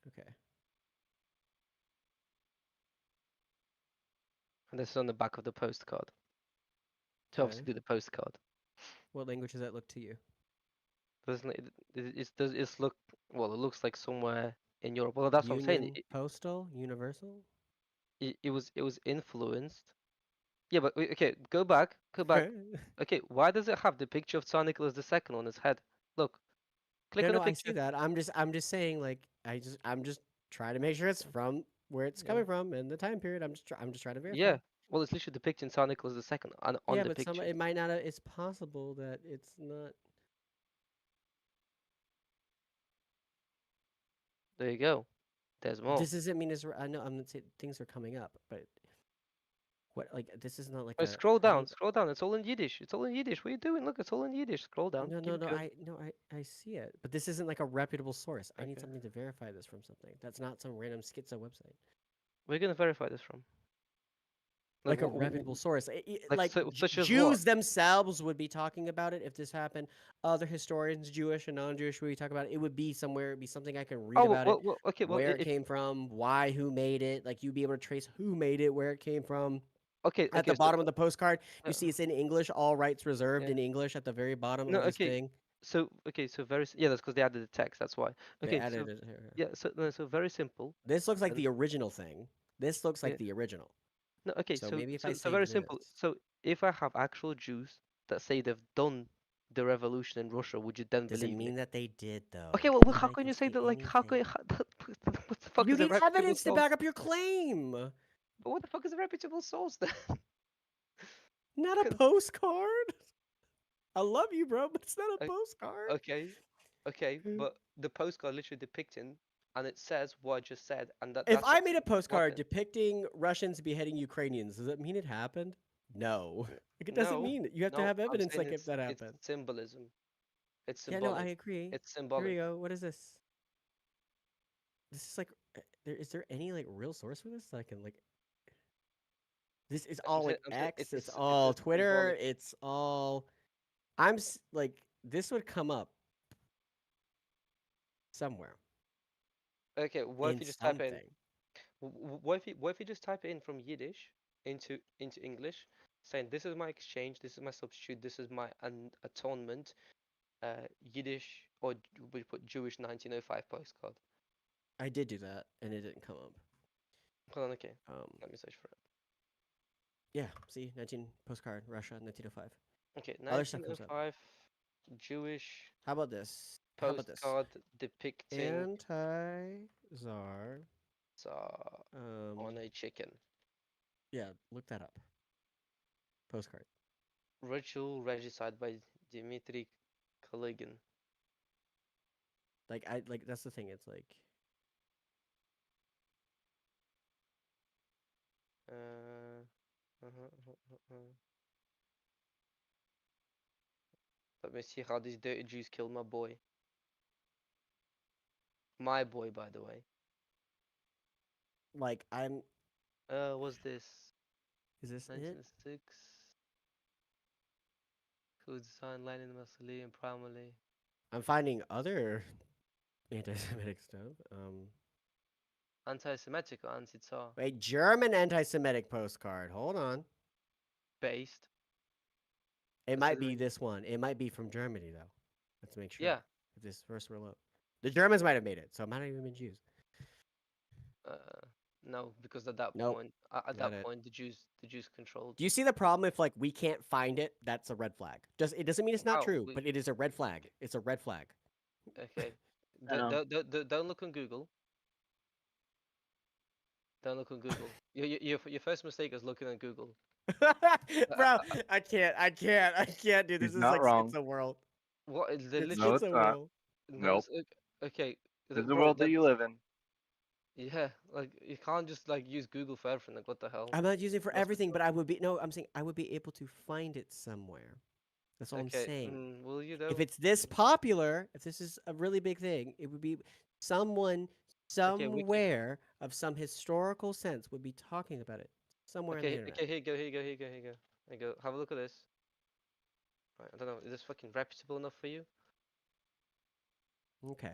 Okay. And this is on the back of the postcard. To obviously Okay. do the postcard. What language does that look to you? Doesn't it? It's look well. It looks like somewhere in Europe. Well, that's what I'm saying. Union Postal Universal. It was influenced. Yeah, but okay, go back. No, Okay, why does it have the picture of Tsar Nicholas II on his head? Look, click on the no, I see picture. that. I'm just saying like I'm just trying to make sure it's from where it's Yeah. coming from and the time period. I'm just trying to verify. Yeah. Well, it's literally depicting Tsar Nicholas II on Yeah, the but picture. it might not. It's possible that it's not. There you go. There's more. This doesn't mean it's. I know. I'm not saying things are coming up, but What, like, this is not like Oh, a. scroll How do down, you? scroll down. It's all in Yiddish. It's all in Yiddish. What are you doing? Look, it's all in Yiddish. Scroll down. No, Keep no, it no. going. I see it. But this isn't like a reputable source. I need Okay. something to verify this from something. That's not some random schizo website. We're gonna verify this from. Like Like a what? reputable source. Like Like such as what? Jews themselves would be talking about it if this happened. Other historians, Jewish and non-Jewish, would be talking about it. It would be somewhere. It'd be something I can read Oh, about it, okay. Well, where it if came from, why, who made it. Like you'd be able to trace who made it, where it came from. okay, At okay. the bottom of the postcard, you Uh, see it's in English, all rights reserved yeah. in English at the very bottom No, of this okay. thing. So okay, so yeah, that's because they added the text. That's why. They Okay, added so it here. yeah, so no, so very simple. This looks like And the original thing. This looks like yeah, the original. no, okay, So maybe if I so save very simple. this. So if I have actual Jews that say they've done the revolution in Russia, would you then Doesn't believe me? mean that they did, Okay, though. well, how Anybody can can you say see that? Like, how anything. can what the fuck You is a need reputable evidence to source? back up your claim. But what the fuck is a reputable source then? Not a 'Cause- postcard. I love you, bro, but it's not a o- postcard. okay, okay, but the postcard literally depicting, and it says what I just said, and If that's I made a what postcard depicting Russians beheading Ukrainians, does that mean it happened? No. Like, it doesn't no, mean it. You have to no. have I'm evidence saying like if that it's happened. symbolism. It's Yeah, no, I symbolic. agree. It's Here we symbolic. go. What is this? This is like, is there any like real source for this that I can like? This is all like I'm saying X. It's it's a all Twitter. symbolic. It's all. Like this would come up somewhere Okay, what if in you just type in? something. What if you just type it in from Yiddish into English, saying this is my exchange, this is my substitute, this is my atonement, Yiddish or we put Jewish 1905 postcard. I did do that, and it didn't come up. Hold on, okay, Um, let me search for it. yeah. See, 19 postcard Russia, 1905. Okay, Other stuff comes up. 1905 Jewish How about this? How about this? postcard depicting Anti-czar. Tsar on a chicken. Yeah, look that up. Postcard. Ritual regicide by Dmitry Kaligin. Like that's the thing. It's like Uh, uh-huh, uh-huh, uh-huh. Let me see how these dirty Jews killed my boy. My boy, by the way. I'm. What's this? Is this it? 1906. Who designed Lenin Mausoleum primarily? I'm finding other anti-Semitic stuff. Anti-Semitic or anti-Tsar? Wait, German anti-Semitic postcard. Hold on. Based. It might be Considering. this one. It might be from Germany though. Let's make sure. Yeah. If this first reload, the Germans might have made it, so it might not even been Jews. Uh, no, because at that Nope. point, the Jews controlled. Do you see the problem if like we can't find it? That's a red flag. It doesn't mean it's not Oh, true, but it is a red flag. It's a red flag. okay. I know. Don't look on Google. Don't look on Google. Your first mistake is looking on Google. Bro, I can't do this. He's This is not like wrong. Schizo World. What is the It's No, literally? it's Schizo not. World. No, Nope. okay. This is the Bro, world that you live in. yeah, like you can't just like use Google for everything. Like what the hell? I'm not using it for What's the everything, point? but I'm saying I would be able to find it somewhere. That's all I'm Okay, saying. will you If though? it's this popular, if this is a really big thing, it would be someone Okay, Wiki. somewhere of some historical sense would be talking about it somewhere on the internet. Okay, here you go, here you go, here you go, here you go. There you go. Have a look at this. Right, I don't know. Is this fucking reputable enough for you? Okay.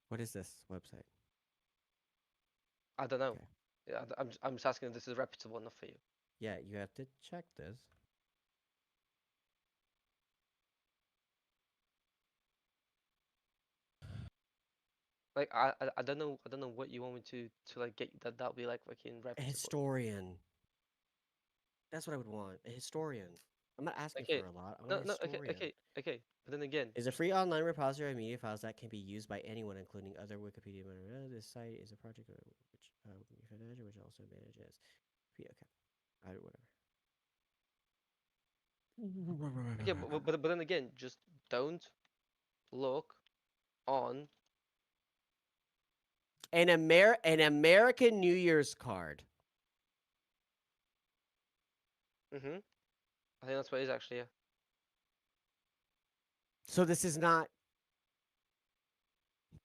What is this website? I don't know. Okay. Yeah, I'm just asking if this is reputable enough for you. Yeah, you have to check this. Like I don't know what you want me to like get that would be like fucking A reputable. historian. That's what I would want. A historian. I'm not asking Okay. for a lot. I want a No, historian. okay. But then again, Is a free online repository of media files that can be used by anyone, including other Wikipedia members. This site is a project which also manages. Okay, whatever. okay, but then again, just don't look on. An American New Year's card. Mhm. I think that's what it is actually. Yeah. So this is not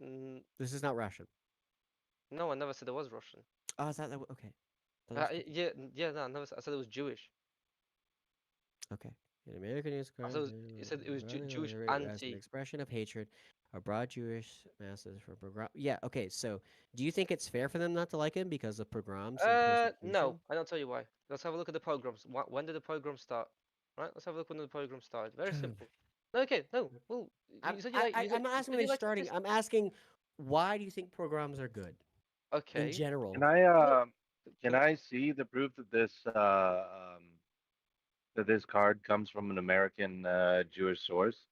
Mm, Russian. no, I never said it was Russian. Oh, is that okay? Thought it was cookie. Yeah, yeah. No, I never. I said it was Jewish. Okay. In American news I said you said it was Jewish as an anti. expression of hatred, a broad Jewish masses for pogrom. Yeah. Okay. So, do you think it's fair for them not to like him because of pogroms and No, persecution? and I'll tell you why. Let's have a look at the pogroms. When did the pogroms start? Right. Let's have a look when the pogroms started. Very simple. No, okay. No. Well, you said you like. I'm not You asking said when you they're like starting. I'm asking why do you think pogroms are good in Okay. Can general? I No. can I see the proof that this card comes from an American Jewish source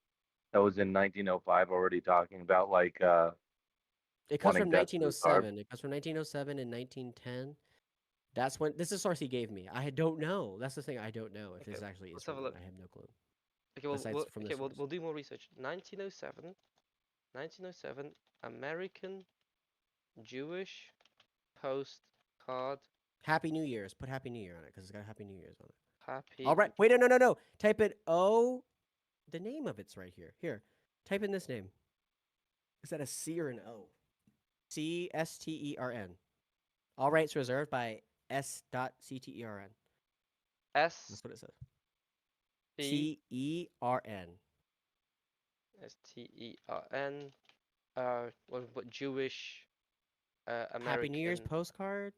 that was in 1905 already talking about like It comes wanting from death through carb? 1907. It comes from 1907 and 1910. That's when this is the source he gave me. I don't know. That's the thing. I don't know if Okay. this actually Let's is have from a them. look. I have no clue. Okay. Besides from Okay. this source. We'll do more research. 1907. 1907. American Jewish postcard. Happy New Year's. Put Happy New Year on it because it's got Happy New Year's on it. All Happy. right. Wait, no, no, no, no. Type it O. The name of it's right here. Here. Type in this name. Is that a C or an O? CSTERN. All rights reserved by S.CTERN. S That's what it says. P TERN. STERN. What Jewish Happy New Year's American postcard.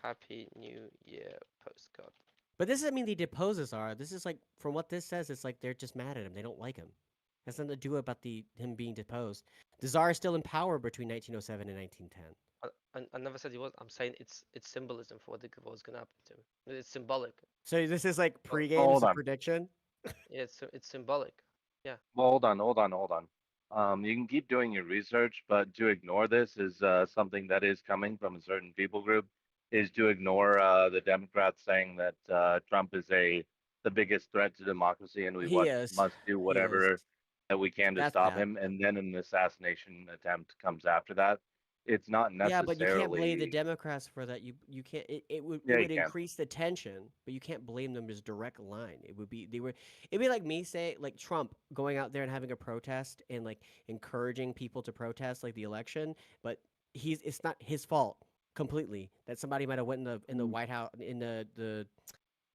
Happy New Year postcard. But this doesn't mean they depose Czar. This is like, from what this says, it's like they're just mad at him. They don't like him. It has nothing to do about him being deposed. The Tsar is still in power between 1907 and 1910. I never said he was. I'm saying it's symbolism for what was gonna happen to him. It's symbolic. So this is like Oh, pregame. This Hold is on. prediction. yeah, it's symbolic. Yeah. Well, hold on. You can keep doing your research, but to ignore this is something that is coming from a certain people group, is to ignore the Democrats saying that Trump is the biggest threat to democracy, and we He is. must do He is. whatever that we can to That's stop bad. him, and then an assassination attempt comes after that. It's not Yeah, but you can't blame the necessarily. Democrats for that. You can't. It Yeah, you would can. increase the tension, but you can't blame them as direct line. It would be they were. It'd be like me say like Trump going out there and having a protest and like encouraging people to protest like the election, but it's not his fault completely that somebody might have went in the Mm. White House in the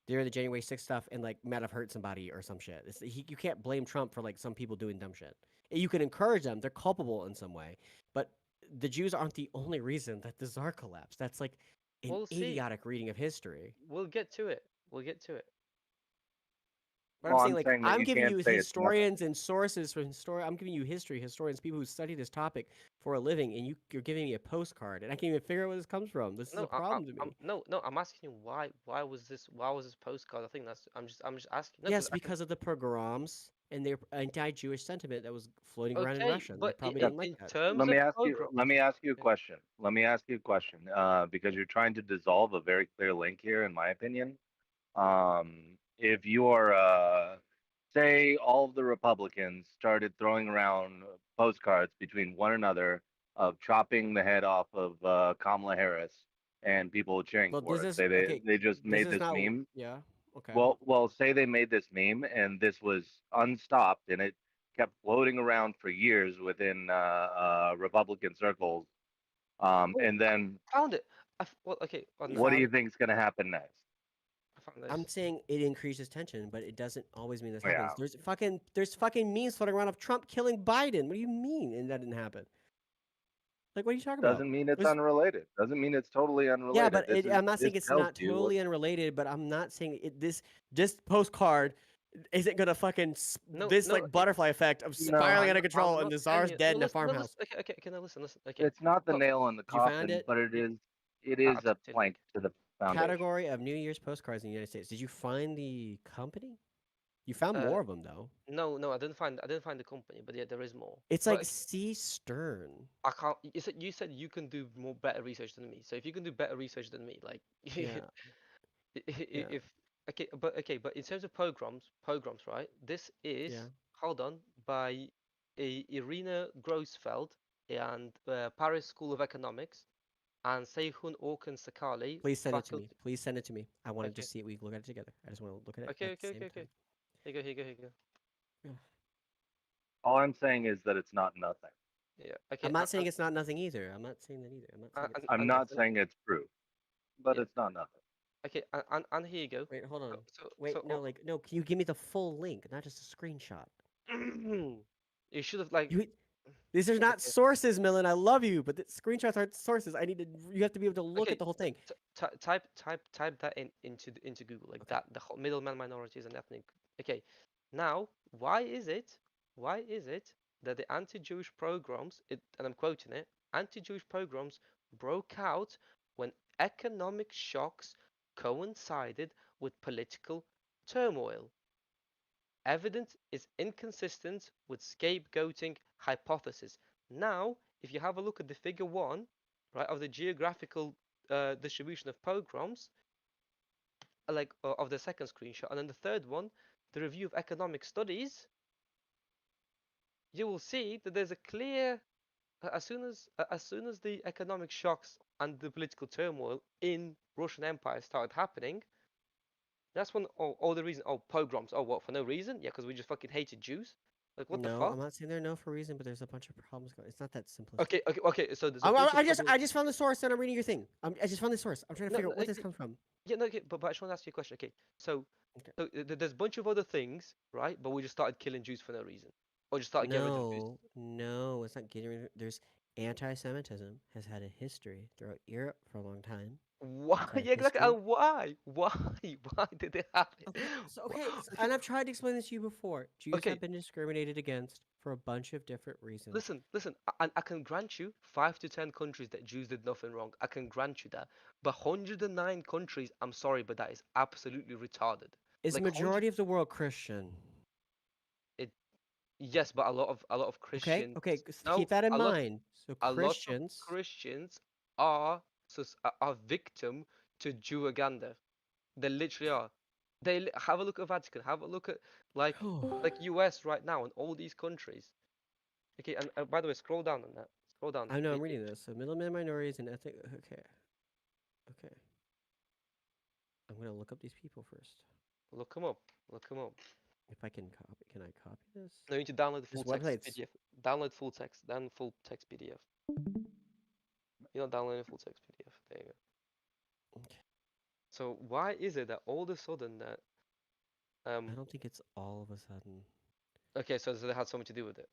during the January 6th stuff and like might have hurt somebody or some shit. You can't blame Trump for like some people doing dumb shit. You can encourage them; they're culpable in some way, but the Jews aren't the only reason that the Tsar collapsed. That's like an We'll see. idiotic reading of history. We'll get to it. We'll get to it. But I'm Well, saying I'm like saying that I'm you giving can't you say it's nothing. historians and sources from history. I'm giving you history historians, people who study this topic for a living, and you're giving me a postcard, and I can't even figure out where this comes from. This is a No, problem to I'm me. no. I'm asking you why was this postcard? I think that's I'm just asking. No, because Yes, I can. because of the pogroms and their anti-Jewish sentiment that was floating around in Okay, Russia. They but probably Yeah. didn't like in that. terms of Let pogroms. me ask you a Yeah. question. Let me ask you a question. Because you're trying to dissolve a very clear link here, in my opinion. If you are, say, all of the Republicans started throwing around postcards between one another of chopping the head off of Kamala Harris, and people cheering Well, for this it. is Say okay. they just This made is this not. meme. Yeah. Okay. Well, say they made this meme and this was unstopped and it kept floating around for years within Republican circles. Oh, And then I found it. Well, okay. You what do found you it. think is going to happen next? I found I'm this. saying it increases tension, but it doesn't always mean this happens. Yeah, There's fucking memes floating around of Trump killing Biden. What do you mean? And that didn't happen. Like, what are you talking about? doesn't mean it's There's unrelated. Doesn't mean it's totally Yeah, unrelated. but I'm not This saying it's tells not you totally unrelated, but I'm not saying this postcard isn't gonna fucking No, this no. like Okay. butterfly effect of no. spiraling out of I'm control and not the telling czar's you. dead No, in a listen. No, farmhouse. listen. Okay, okay, okay. Now listen, listen. Okay. It's not the Look, nail in the Did you find coffin, it? but you, it I is a typed in plank to the foundation. Category of New Year's postcards in the United States. Did you find the company? You found uh more of them though. no, I didn't find the company, but yeah, there is more. It's But like C. Stern. I can't. You said you can do more better research than me. So if you can do better research than me, like Yeah, yeah, if okay, but in terms of pogroms, right? This yeah. is hold on by Irina Grossfeld and Paris School of Economics. and Seyhun Orkun Sakali, Please send it to me. faculty. Please send it to me. I want to Okay, just see it. We can look at it together. I just want to look at it okay, at the okay, same okay, okay. time. Here you go, here you go, here you go. Yeah. All I'm saying is that it's not nothing. Yeah, okay, I'm not saying it's not nothing either. I'm not saying that either. I'm not saying it's. I'm not saying it's true, but yeah, it's not nothing. okay, and here you go. Wait, hold on. So, Wait, no, like, no. Can you give me the full link, not just a screenshot? you should have like, You, these are not okay, sources, Millen. I love you, but the screenshots aren't sources. I need to. You have to be able to look okay, at the whole thing. type that into Google, like Okay. that, the whole middleman minorities and ethnic. Okay, now why is it that the anti-Jewish pogroms, and I'm quoting it, anti-Jewish pogroms broke out when economic shocks coincided with political turmoil? Evidence is inconsistent with scapegoating hypothesis. Now, if you have a look at the figure one, right, of the geographical distribution of pogroms, like of the second screenshot, and then the third one, the review of economic studies, you will see that there's a clear as soon as the economic shocks and the political turmoil in Russian Empire started happening, that's when all the reason pogroms, what, for no reason, yeah, because we just fucking hated Jews, like what the No, I'm fuck. not saying they're no for a reason, but there's a bunch of problems going. It's not that simplistic. Okay, so there's a bunch of I problems. just found the source and I'm reading your thing. I just found the source. I'm trying to No, figure no, out what this comes from. yeah, no, okay, but I just want to ask you a question. Okay, so Okay. there's a bunch of other things, right? But we just started killing Jews for no reason, or just started getting rid of Jews. No, it's not getting rid of. There's anti-Semitism has had a history throughout Europe for a long time. Why? It's had a Yeah, exactly. history. And why? Why? Why did it happen? And I've tried to explain this to you before. Jews have Okay, been discriminated against for a bunch of different reasons. listen. I can grant you 5 to 10 countries that Jews did nothing wrong. I can grant you that. But 109 countries, I'm sorry, but that is absolutely retarded. Is the Like 100, majority of the world Christian? it yes, but a lot of Okay, Christians. okay, No, keep that in a lot mind. So a lot of Christians. Christians are are victim to Jewaganda. They literally are. Have a look at Vatican. Have a look at like like US right now and all these countries. Okay, and by the way, scroll down on that. Scroll down. I know I'm reading this. So middlemen, minorities, and ethnic. Okay, okay. I'm gonna look up these people first. Look them up. Look them up. If I can I copy this? No, you need to download the This full text website's PDF. Download full text, then full text PDF. You're not downloading full text PDF. There you go. okay. So why is it that all of a sudden that I don't think it's all of a sudden. okay, so it had something to do with it.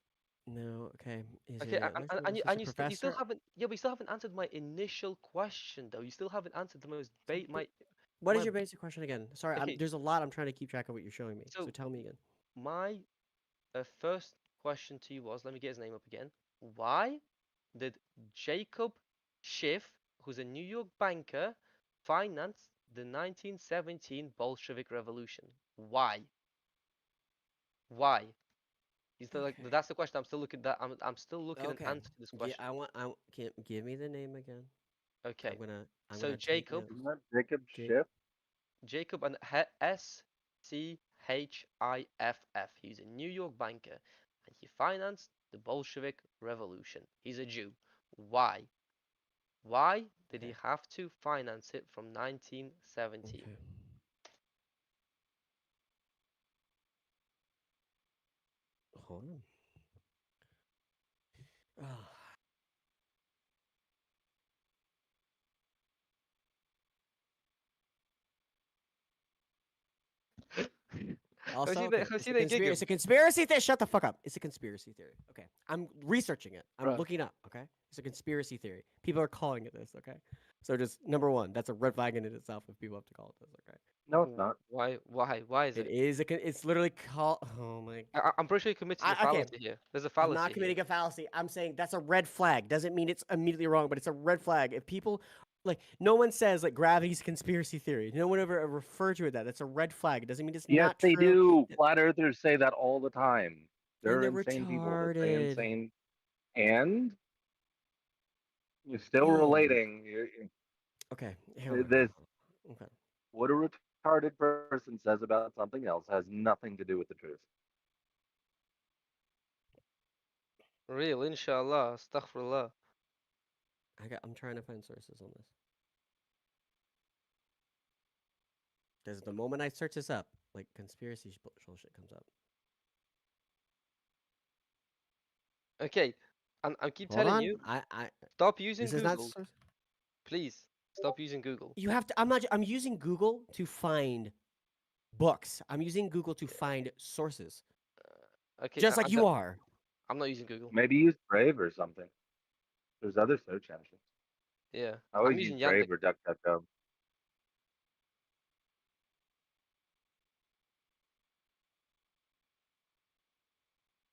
No, okay. Is Okay, it and, and, you, a and you still professor? haven't, yeah, but you still haven't answered my initial question though. You still haven't answered the most So, what is my your basic question again? Sorry, okay. there's a lot. I'm trying to keep track of what you're showing me. So So tell me again. my first question to you was, let me get his name up again. Why did Jacob Schiff, who's a New York banker, finance the 1917 Bolshevik Revolution? Why? Why? You still like Okay. that's the question. I'm still looking that I'm still looking an Okay. answer to this question. Can give me the name again. Okay. I'm So gonna take Jacob, notes. Isn't that Jacob Jake. Schiff? Jacob and Schiff. He's a New York banker and he financed the Bolshevik Revolution. He's a Jew. Why? Why did he Okay. have to finance it from 1917? Okay. Hold on. Ah. Also, okay, Have seen that gig him, it's a conspiracy theory. Shut the fuck up. It's a conspiracy theory. Okay, I'm researching it. I'm bro. looking up. Okay, it's a conspiracy theory. People are calling it this. Okay, so just number one, that's a red flag in it itself if people have to call it this. Okay, No, it's not. Why? Why is it it? is it's literally called. Oh my. I'm pretty sure you're committing a Okay, fallacy here. There's a I'm not fallacy here. committing a fallacy. I'm saying that's a red flag. Doesn't mean it's immediately wrong, but it's a red flag. If people like, no one says like gravity's conspiracy theory. No one ever refer to it that. That's a red flag. It doesn't mean it's Yes, not they true. do. Flat earthers say that all the time. And They're they're insane people that say retarded. insane, and you're still Oh. relating. Okay. Hold on. This Okay. what a retarded person says about something else has nothing to do with the truth. Real, inshallah, astaghfirullah. I'm trying to find sources on this because the moment I search this up, like conspiracy bullshit comes up. Okay, and I keep Hold telling on, you, I stop using this is not Google. source. Please, stop using Google. You have to. I'm using Google to find books. I'm using Google to find sources, Okay, just like you are. I'm not using Google. Maybe use Brave or something. There's other search engines. Yeah, I I'm always use using Yandex. Brave or DuckDuckGo.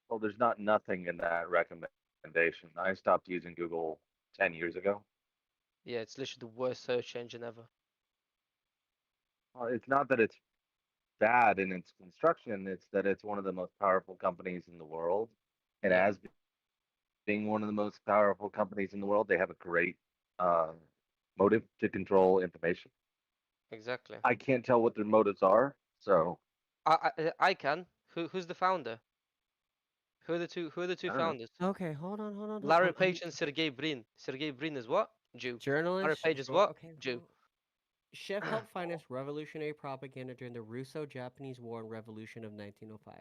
Well, there's not nothing in that recommendation. I stopped using Google 10 years ago. Yeah, it's literally the worst search engine ever. It's not that it's bad in its construction, it's that it's one of the most powerful companies in the world. And Yeah, as being one of the most powerful companies in the world, they have a great uh, motive to control information. exactly. I can't tell what their motives are, so I can. Who's the founder? Who are the two I don't know. founders? Okay, hold on, hold on. Larry Page and Sergey Brin. Sergey Brin is what? Jew. Larry Journalist. Page is what? Okay, hold Jew. on. Chef helped finance revolutionary propaganda during the Russo-Japanese War and Revolution of 1905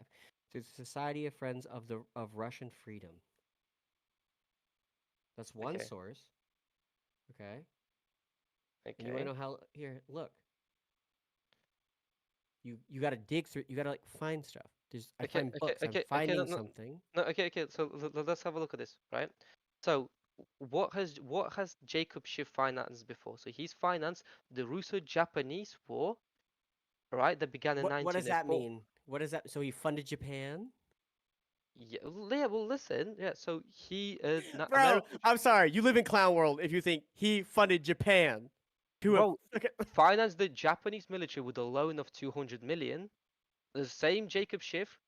through the Society of Friends of Russian Freedom. That's one Okay. source. Okay, and you want to Okay. know how? Here, look. You got to dig through. You got to like find stuff. I Okay. find Okay. books. I'm Okay. No, finding no, something. no. Okay. Okay. So let's have a look at this, right? So what has Jacob Schiff financed before? So he's financed the Russo-Japanese War, right? That began in What does that 1904. mean? What is that? So he funded Japan? Yeah. Yeah. Well, listen. Yeah. So he Bro, American. I'm sorry. You live in clown world if you think he funded Japan to a Bro, financed the Japanese military with a loan of 200 million. The same Jacob Schiff,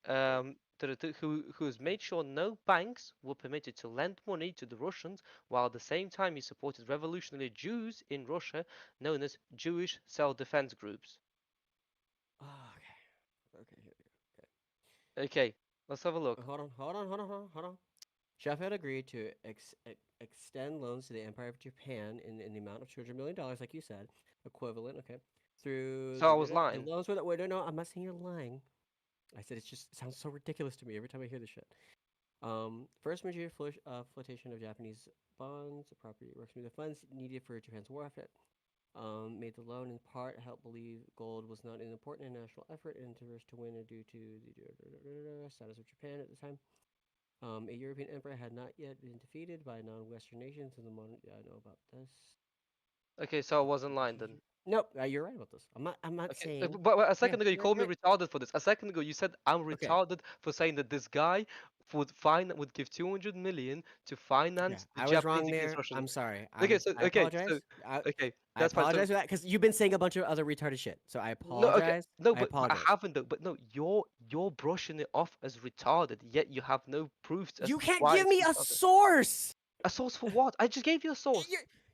who has made sure no banks were permitted to lend money to the Russians, while at the same time he supported revolutionary Jews in Russia, known as Jewish self-defense groups. Oh, okay. Okay, here we go. Okay, let's have a look. Okay. Hold on. Chef had agreed to extend loans to the Empire of Japan in the amount of $200 million, like you said, equivalent, okay, through So I was the lying. loans were that, wait, no, I'm not saying you're lying. I said it sounds so ridiculous to me every time I hear this shit. First major flotation of Japanese bonds, property works the funds needed for Japan's war effort. Made the loan in part help believe gold was not an important national effort and interest to win due to the status of Japan at the time. A European emperor had not yet been defeated by non-Western nations in the modern. Yeah, I know about this. Okay, so I wasn't lying then. Nope, you're right about this. I'm not Okay, saying. but a Yeah, second ago you called me right. retarded for this. A second ago you said I'm Okay, retarded for saying that this guy would give 200 million to yeah, finance the I was Japanese wrong against there. Russian. I'm sorry. I I apologize. I that's fine. So apologize for that because you've been saying a bunch of other retarded shit. So I no, okay, apologize. no, I but I apologize. haven't though. But no, you're brushing it off as retarded, yet you have no proofs as You to can't why give it's me a retarded. source. A source for what? I just gave you a source.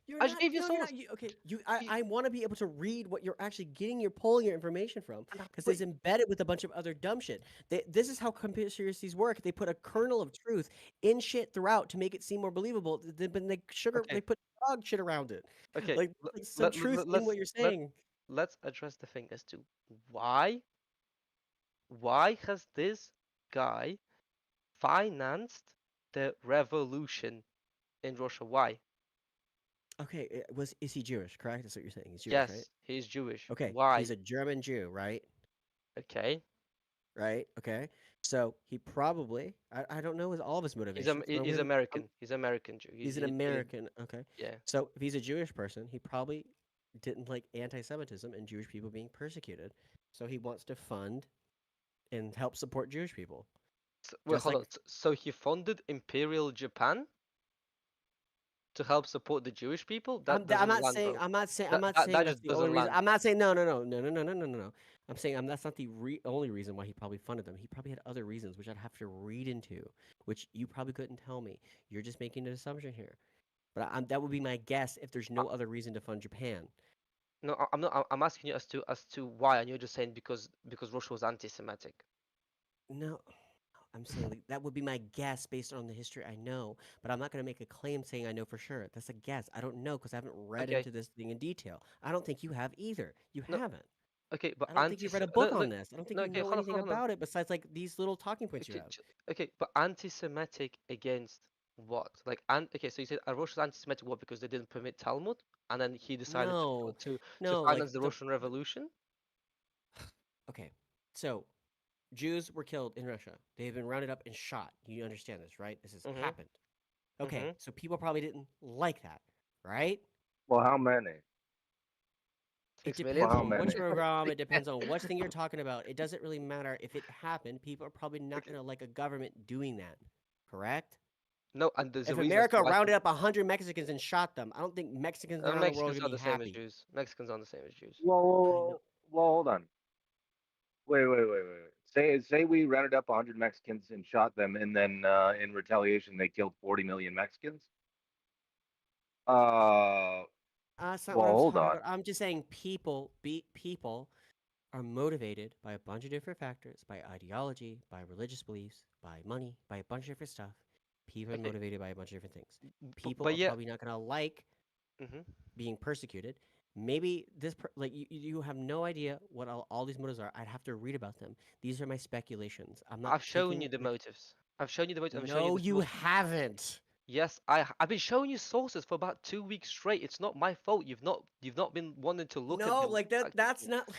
You're I just not. gave you a No, you're not. source. Okay. You, I want to be able to read what you're actually getting. You're pulling your information from because but it's embedded with a bunch of other dumb shit. This is how conspiracies work. They put a kernel of truth in shit throughout to make it seem more believable. But they okay, put dog shit around it, okay. like some truth in what you're Let saying. let's address the thing as to why why has this guy financed the revolution in Russia? Why? Okay. Is he Jewish? Correct. That's what you're saying. He's Jewish, right? Yes, he's Jewish. Okay. He's Why? a German Jew, right? Okay. Right. Okay. So he probably. I don't know all of his motivations, but He's American. He's American Jew. he's an American. Okay. Yeah. So if he's a Jewish person, he probably didn't like anti-Semitism and Jewish people being persecuted. So he wants to fund and help support Jewish people. Wait, Just hold like on. So he funded Imperial Japan to help support the Jewish people? That I'm doesn't not land, saying bro. I'm not saying That that's just the only doesn't reason. land. I'm not saying no. I'm saying that's not the only reason why he probably funded them. He probably had other reasons, which I'd have to read into, which you probably couldn't tell me. You're just making an assumption here. But that would be my guess if there's Uh, no other reason to fund Japan. No, I'm not. I'm asking you as to why, and you're just saying because Russia was anti-Semitic. No. I'm saying like, that would be my guess based on the history I know, but I'm not going to make a claim saying I know for sure. That's a guess. I don't know because I haven't read Okay, into this thing in detail. I don't think you have either. You no, haven't. okay, but I don't think you've read a no, book no, on this. I don't think no, you okay, know hold on, anything hold on, hold on. about it besides like these little talking points you Okay, have. okay, but anti-Semitic against what? Like, okay, so you said Russia's anti-Semitic what because they didn't permit Talmud, and then he decided No, to no, like finance the Russian Revolution. okay. So Jews were killed in Russia. They have been rounded up and shot. You understand this, right? This has Mhm, happened. Okay, mhm. so people probably didn't like that, right? Well, how many? It 6 million. Well, depends how on which many? program, it depends on which thing you're talking about. It doesn't really matter if it happened. People are probably not Okay. going to like a government doing that, correct? No, and there's a If reason as to America why. rounded up 100 Mexicans and shot them, I don't think Mexicans around the world are Mexicans going are to be the same as happy. Jews. Mexicans are the same as Jews. Whoa, whoa, I know. whoa, whoa, hold on. Wait. Say we rounded up 100 Mexicans and shot them, and then in retaliation they killed 40 million Mexicans. Uh, That's not what well, I'm hold talking on. about. I'm just saying people are motivated by a bunch of different factors, by ideology, by religious beliefs, by money, by a bunch of different stuff. People are Okay, motivated by a bunch of different things. People but are yeah. probably not going to like Mhm. being persecuted. Maybe like you have no idea what all these motives are. I'd have to read about them. These are my speculations. I'm not I've shown taking you the like motives. I've shown you the motives. I've shown you no, the you source. haven't. Yes, I've been showing you sources for about 2 weeks straight. It's not my fault. You've not been wanting to look at No, them like that. That's actively. not.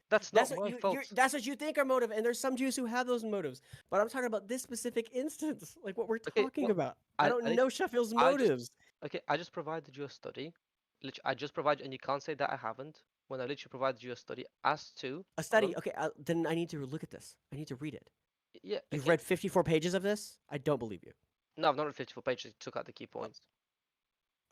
That's That's not what my you're. fault. That's what you think are motive, and there's some Jews who have those motives. But I'm talking about this specific instance, like what we're Okay, talking well, about. I I don't need know Sheffield's I just motives. okay. I just provided you a study. I just provided, and you can't say that I haven't. When I literally provided you a study as to, A hold study. on. Okay, then I need to look at this. I need to read it. Yeah, You've okay. read 54 pages of this. I don't believe you. No, I've not read 54 pages. Took out the key Uh, points.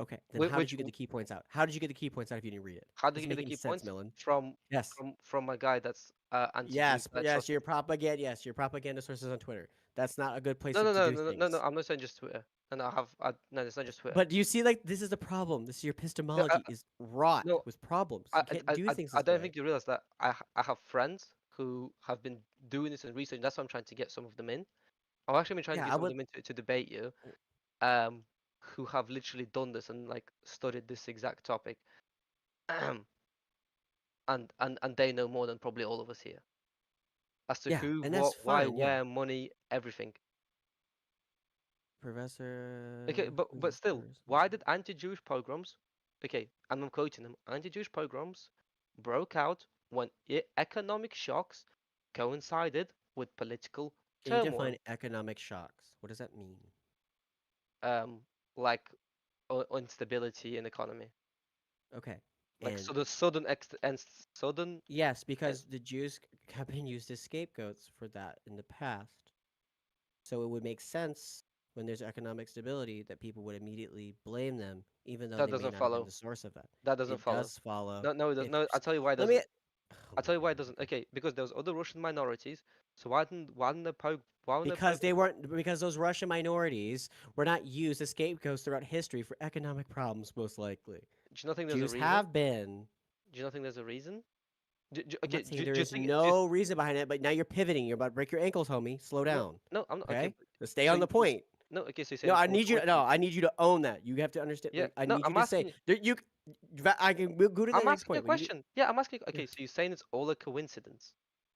Okay, then how did Which you get the key points out? How did you get the key points out if you didn't read it? how did you Doesn't get make the any key sense, points Millen. from Yes. from my guy that's anti-Jew Yes, that yes, trusts. your propaganda. Yes, your propaganda sources on Twitter. That's not a good place No, no, to no, do no, no, no, no. things. I'm not saying just Twitter. No, no, no, it's not just Twitter. But do you see, like, this is the problem. This is your No, epistemology is wrought no, with problems. You can't do things I this don't way. think you realize that I have friends who have been doing this and research. That's why I'm trying to get some of them in. I've actually been trying to Yeah, get I some of would. them in to debate you. Um, who have literally done this and like studied this exact topic. And they know more than probably all of us here as to Yeah, who, and that's what, why, fine. Yeah, where, money, everything. Okay, Professor. Who's but this still, why person? did anti-Jewish pogroms? Okay, and I'm quoting them. Anti-Jewish pogroms broke out when economic shocks coincided with political Can you define turmoil. economic shocks? What does that mean? Um, like instability in economy, Okay, like and sudden. yes, eh, because the Jews have been used as scapegoats for that in the past. So it would make sense when there's economic stability that people would immediately blame them, even though That they may doesn't not have been follow. the source of that. That doesn't It follow. does follow. No, no, If no. I'll tell you why it let me. doesn't. Oh I'll my tell you why it god. doesn't. Okay, because there's other Russian minorities. So why didn't the Because they pogrom? weren't because those Russian minorities were not used as scapegoats throughout history for economic problems, most likely. Do you not think there's a Jews reason? have been. Do you not think there's a reason? I'm Okay, not saying there do you is think? no reason behind it, but now you're pivoting. You're about to break your ankles, homie. Slow No, down. no, I'm not. Okay, Okay? but, So stay so on the point. no. Okay, so you're No, saying I it's need you to no, coincidence. I need you to own that. You have to understand Yeah, like I no, need you to say there I can we'll go to the I'm next asking you point, a but you question. Yeah, I'm asking. yeah. Okay, so you're saying it's all a coincidence.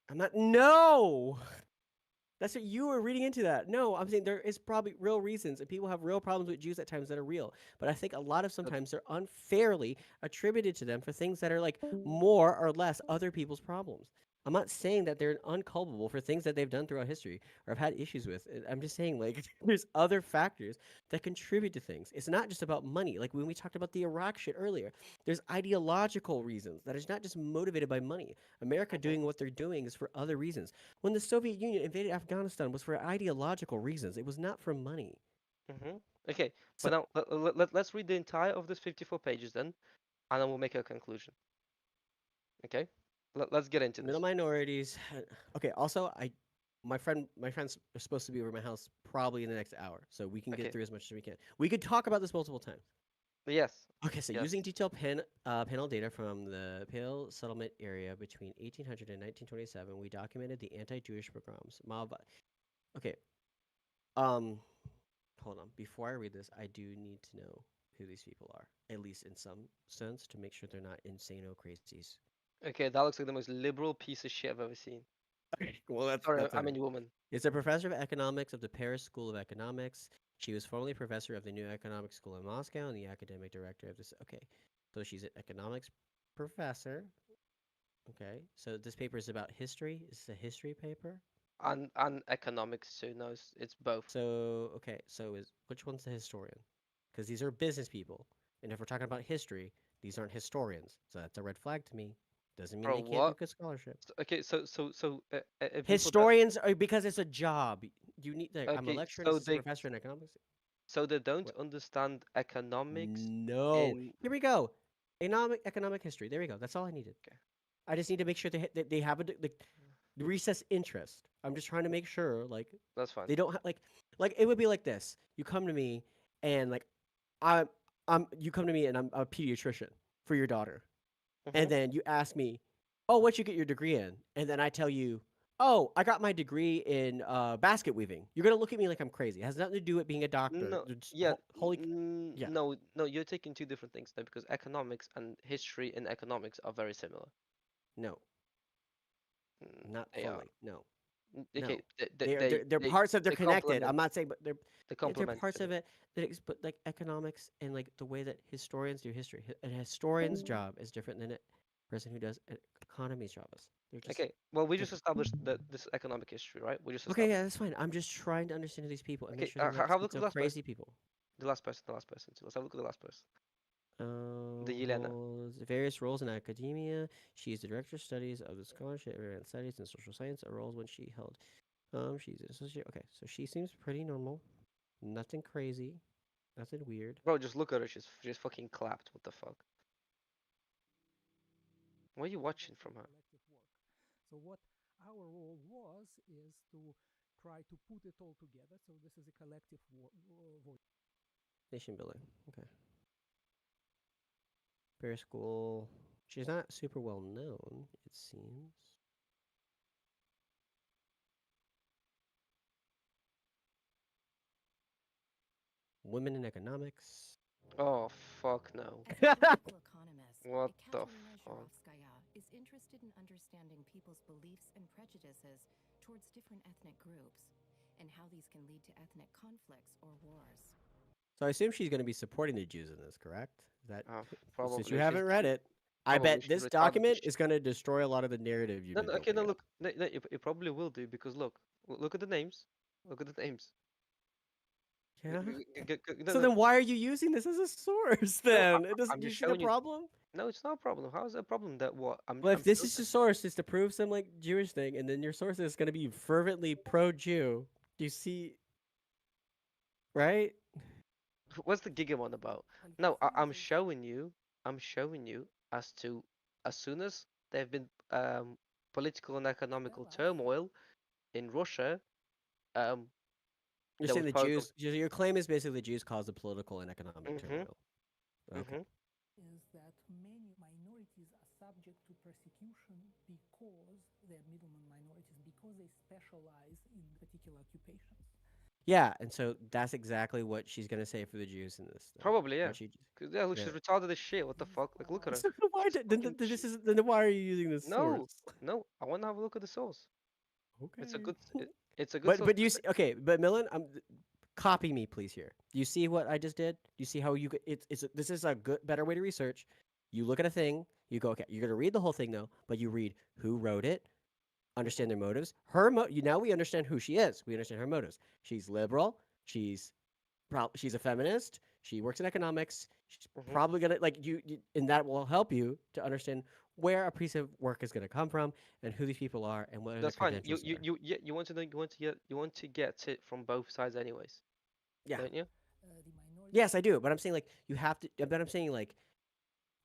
I'm not no. That's what you were reading into that. No, I'm saying there is probably real reasons, and people have real problems with Jews at times that are real. But I think a lot of That, sometimes they're unfairly attributed to them for things that are like more or less other people's problems. I'm not saying that they're unculpable for things that they've done throughout history or have had issues with. I'm just saying like there's other factors that contribute to things. It's not just about money. Like when we talked about the Iraq shit earlier, there's ideological reasons that is not just motivated by money. America mhm, doing what they're doing is for other reasons. When the Soviet Union invaded Afghanistan was for ideological reasons. It was not for money. mhm. Okay, but So now let's read the entire of this 54 pages then, and then we'll make a conclusion. Okay, let's get into middle this. minorities. Okay. Also, my friends are supposed to be over my house probably in the next hour, so we can get Okay. through as much as we can. We could talk about this multiple times. Yes. Okay, so using Yes. detailed panel data from the Pale settlement area between 1800 and 1927, we documented the anti-Jewish pogroms. Okay. Um, hold on. Before I read this, I do need to know who these people are, at least in some sense, to make sure they're not insano crazies. Okay, that looks like the most liberal piece of shit I've ever seen. Okay. Well, Sorry, that's I all mean right. woman. Is a professor of economics of the Paris School of Economics. She was formerly professor of the New Economic School in Moscow and the academic director of this. Okay, so she's an economics professor. Okay, so this paper is about history. Is this a history paper? And economics too. No, it's both. So, okay, so is which one's the historian? Because these are business people, and if we're talking about history, these aren't historians. So that's a red flag to me. Doesn't mean Bro, they can't do what? good scholarship. Okay, so people that Historians are because it's a job. You need. I'm a okay, lecturer and assistant professor in economics. so they don't What? understand economics No. in Here we go. Economic history. There we go. That's all I needed. okay, I just need to make sure that they have the recess interest. I'm just trying to make sure like that's fine. they don't like it would be like this. You come to me and like I'm you come to me and I'm a pediatrician for your daughter. Mm-hmm. And then you ask me, "Oh, what'd you get your degree in?" And then I tell you, "Oh, I got my degree in basket weaving." You're gonna look at me like I'm crazy. It has nothing to do with being a doctor. No, yeah, Holy, yeah, no, no, you're taking two different things now because economics and history and economics are very similar. no, not They are. fully. No, Okay, no. They're parts of they're they connected. complement I'm not saying, but they they're complement each parts of other. it. But like economics and like the way that historians do history. A historian's job is different than a person who does an economy's job is. They're just Okay, well, we just different. established that this is economic history, right? We just Okay, established. yeah, that's fine. I'm just trying to understand these people and make Okay, sure they're not have a look at the schizo last person. crazy people. The last person. The last person. So let's have a look at the last person. The Yelena. Holds various roles in academia. She is the director of studies of the scholarship of advanced studies and social science. Roles when she held. She's an associate. Okay, so she seems pretty normal. Nothing crazy. Nothing weird. Bro, just look at her. She's fucking clapped. What the fuck? What are you watching from her? collective work. So what our role was is to try to put it all together. So this is a collective voice. Nation building. Okay. Bear school. She's not super well known, it seems. Women in economics. Oh, fuck no. As a political economist, What the Ekaterina fuck? Zhuravskaya is interested in understanding people's beliefs and prejudices towards different ethnic groups and how these can lead to ethnic conflicts or wars. So I assume she's going to be supporting the Jews in this, correct? Is that since you Probably haven't read it, I bet she's this retarded as document shit. is going to destroy a lot of the narrative you've No, been no, okay, building no, up. look, no, no, it probably will do because look at the names. Look at the names. Yeah. No, So no, then why are you using this as a source no, then? It doesn't I'm do you just see the showing you. problem? No, it's not a problem. How is that a problem? That what? Well, if I'm this showing. is the source is to prove some like Jewish thing, and then your source is going to be fervently pro-Jew, do you see, right? What's the Gigamon about? No, I'm showing you as to as soon as there have been political and economical turmoil in Russia, um, You're there saying was the probably. Jews. Your claim is basically the Jews caused the political and economic Mm-hmm. turmoil. Okay. Mm-hmm. Is that many minorities are subject to persecution because they're middlemen minorities, because they specialize in particular occupations. Yeah, and so that's exactly what she's gonna say for the Jews in this thing. Probably, yeah. What she, Cause yeah, look, she's yeah. retarded as shit. What the These fuck? Like, look at are her. So why She's did, fucking. then why are you using this No, source? no. I want to have a look at the source. It's a Okay. good. It's a good source. But do you see? Okay, but Millen, copy me please here. Do you see what I just did? Do you see how it's this is a good better way to research. You look at a thing, you go, okay, you're gonna read the whole thing though, but you read who wrote it, understand their motives. Now we understand who she is. We understand her motives. She's liberal. She's a feminist. She works in economics. She's Mm-hmm. probably gonna like and that will help you to understand where a piece of work is gonna come from and who these people are and what their That's fine. credentials are. Yeah, you want to know, you want to get it from both sides anyways, Yeah. don't you? The minority. Yes, I do. But I'm saying like you have to. But I'm saying like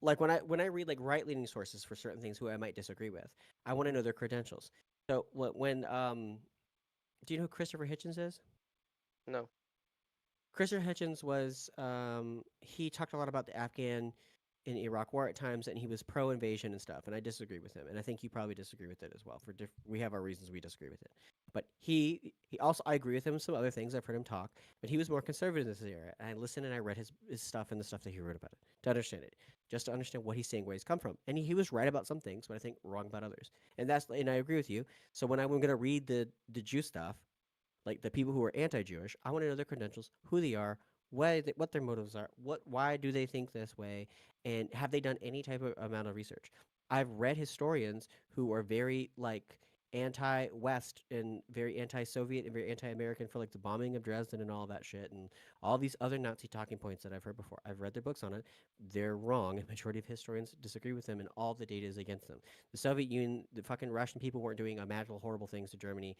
when I read like right leaning sources for certain things who I might disagree with, I want to know their credentials. So when do you know who Christopher Hitchens is? No. Christopher Hitchens was he talked a lot about the Afghan in Iraq War at times, and he was pro-invasion and stuff. And I disagree with him, and I think you probably disagree with it as well. We have our reasons we disagree with it. But he also, I agree with him in some other things. I've heard him talk, but he was more conservative in this area. And I listened and I read his stuff and the stuff that he wrote about it to understand it, just to understand what he's saying, where he's come from. And he was right about some things, but I think wrong about others. And I agree with you. So when I'm going to read the Jew stuff, like the people who are anti-Jewish, I want to know their credentials, who they are, what their motives are, why do they think this way, and have they done any type of amount of research? I've read historians who are very like anti-West and very anti-Soviet and very anti-American for like the bombing of Dresden and all that shit and all these other Nazi talking points that I've heard before. I've read their books on it. They're wrong. A majority of historians disagree with them, and all the data is against them. The Soviet Union, the fucking Russian people weren't doing imaginable horrible things to Germany.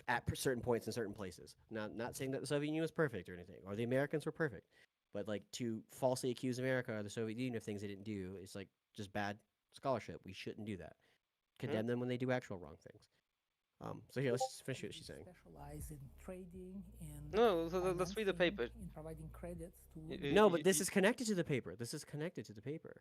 At certain points in certain places. Not saying that the Soviet Union was perfect or anything, or the Americans were perfect, but like to falsely accuse America or the Soviet Union of things they didn't do is like just bad scholarship. We shouldn't do that. Condemn them when they do actual wrong things. So here, let's just finish what she's saying. Specialize in trading, in No, let's read the financing, paper. in providing credits to. No, but this is connected to the paper. This is connected to the paper.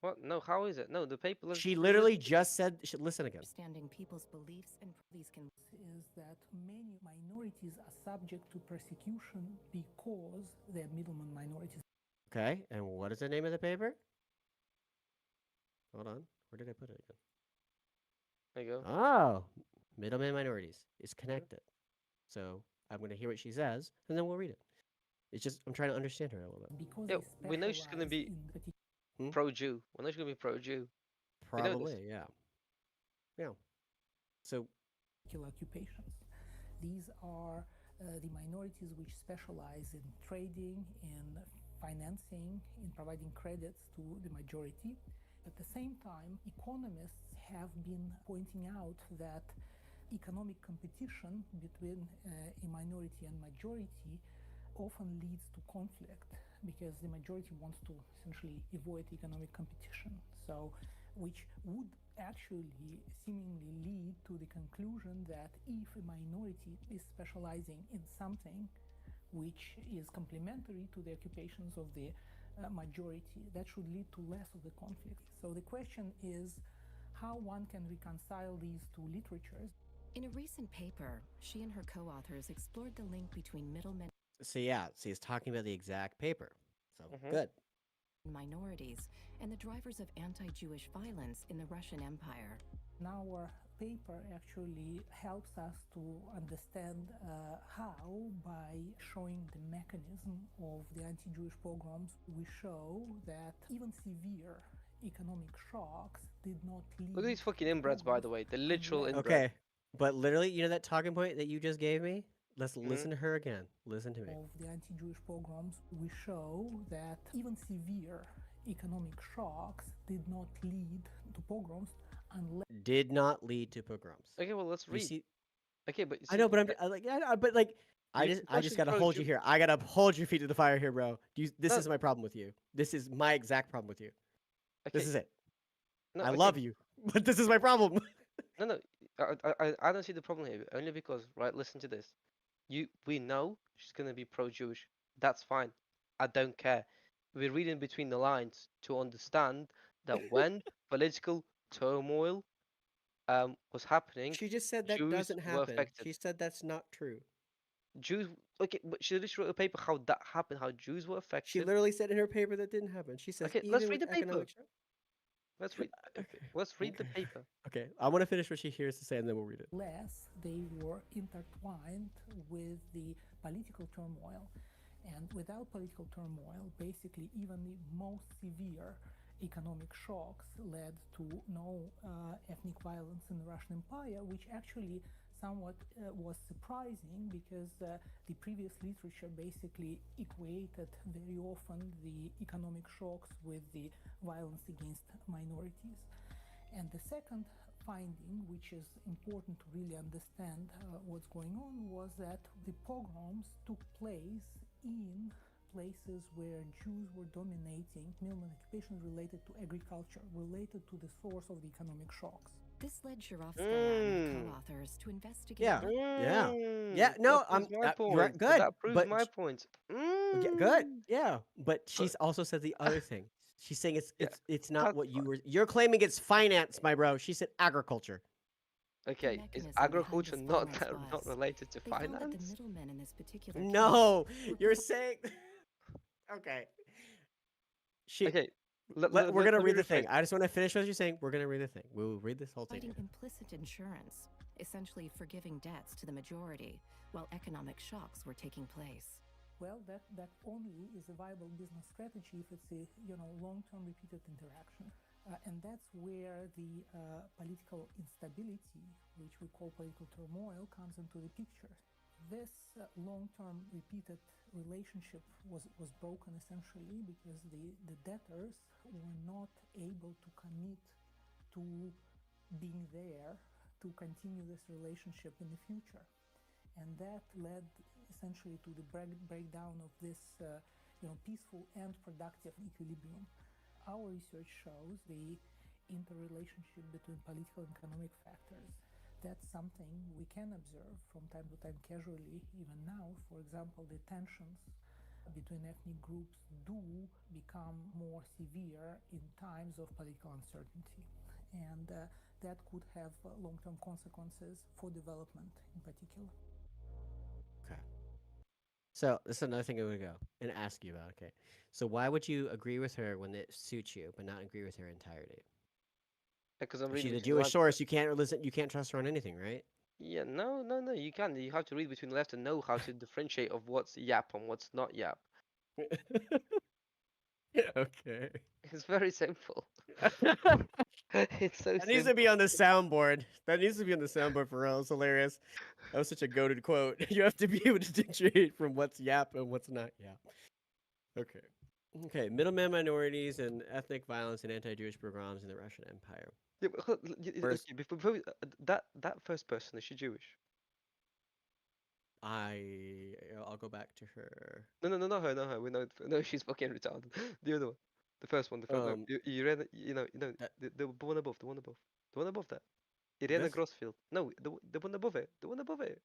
What? No, how is it? No, the paper. She literally just said. Listen again. Understanding people's beliefs and these can Is that many minorities are subject to persecution because they're middleman minorities. Okay, and what is the name of the paper? Hold on. Where did I put it again? There you go. Oh, middleman minorities. It's connected. So I'm going to hear what she says, and then we'll read it. It's just, I'm trying to understand her a little bit. Because Yeah, they we know she's gonna specialize be in particular pro-Jew. We know she's gonna be pro-Jew. We know this. Probably, yeah. Yeah. So, occupations. These are the minorities which specialize in trading, in financing, in providing credits to the majority. At the same time, economists have been pointing out that economic competition between a minority and majority often leads to conflict because the majority wants to essentially avoid economic competition. So, which would actually seemingly lead to the conclusion that if a minority is specializing in something which is complementary to the occupations of the majority, that should lead to less of the conflict. So the question is how one can reconcile these two literatures. In a recent paper, she and her co-authors explored the link between middlemen it's talking about the exact paper. So, good. and minorities and the drivers of anti-Jewish violence in the Russian Empire. Our paper actually helps us to understand how, by showing the mechanism of the anti-Jewish pogroms, we show that even severe economic shocks did not lead. Look at these fucking inbreds, by the way. The literal inbred. Okay. But literally, you know that talking point that you just gave me? Let's listen to her again. Listen to me. Of the anti-Jewish pogroms, we show that even severe economic shocks did not lead to pogroms unless. Did not lead to pogroms. Okay, well let's You read. see, Okay, but I know, but I just gotta hold you here. I gotta hold your feet to the fire here, bro. This No. is my problem with you. This is my exact problem with you. Okay. This is it. No, I okay. love you, but this is my problem. No, I don't see the problem here. Only because, right? Listen to this. We know she's gonna be pro-Jewish. That's fine. I don't care. We're reading between the lines to understand that when political turmoil was happening, She just said that Jews doesn't were happen. affected. She said that's not true. Jews, okay, but she literally wrote a paper how that happened, how Jews were affected. She literally said in her paper that didn't happen. She says Okay, even let's read with the paper. economic shock. Let's read. Let's read the paper. Okay, I want to finish what she hears to say, and then we'll read it. Less they were intertwined with the political turmoil. And without political turmoil, basically even the most severe economic shocks led to no ethnic violence in the Russian Empire, which actually somewhat was surprising because the previous literature basically equated very often the economic shocks with the violence against minorities. And the second finding, which is important to really understand what's going on, was that the pogroms took place in places where Jews were dominating, middleman occupations related to agriculture, related to the source of the economic shocks. This led Shirovskaya and her Mm. co-authors to investigate Yeah. what Yeah. Mm. Yeah. No, That proves my you're point. good, That proves but my point. good. Mm. Yeah, but she's But also said the other thing. She's saying yeah, it's not that's what you fine. were. You're claiming it's finance, my bro. She said agriculture. the Okay, is mechanism behind agriculture this not finance not was. related to They found that the finance? middlemen in this particular case No, were you're saying okay. She Okay, we're gonna let me read the rephrase. thing. I just want to finish what you're saying. We're gonna read the thing. We will read this whole thing. providing implicit insurance, essentially forgiving debts to the majority while economic shocks were taking place. Well, that only is a viable business strategy if it's a long-term repeated interaction. And that's where the political instability, which we call political turmoil, comes into the picture. This long-term repeated relationship was broken essentially because the debtors were not able to commit to being there to continue this relationship in the future. And that led essentially to the breakdown of this peaceful and productive equilibrium. Our research shows the interrelationship between political and economic factors. That's something we can observe from time to time casually, even now. For example, the tensions between ethnic groups do become more severe in times of political uncertainty. And that could have long-term consequences for development in particular. Okay. So this is another thing I would go and ask you about. Okay. So why would you agree with her when it suits you, but not agree with her entirety? Because I'm If reading she's a between the Jewish lines. source, you can't listen. You can't trust her on anything, right? Yeah, no. You can. You have to read between the left and know how to differentiate of what's yap and what's not yap. Okay. It's very simple. That It's so needs to be simple. on the soundboard. That needs to be on the soundboard for real. It's hilarious. That was such a goaded quote. You have to be able to differentiate from what's yap and what's not yap. Okay. Okay. Middlemen, minorities, and ethnic violence and anti-Jewish pogroms in the Russian Empire. Yeah, but First, okay, before that first person, is she Jewish? I'll go back to her. No, not her, not her. We know, no, she's fucking retarded. The other one, the first one, the first. No, Um, you read, that, the one above, the one above that. Irena this. Grossfield. No, the one above it, the one above it.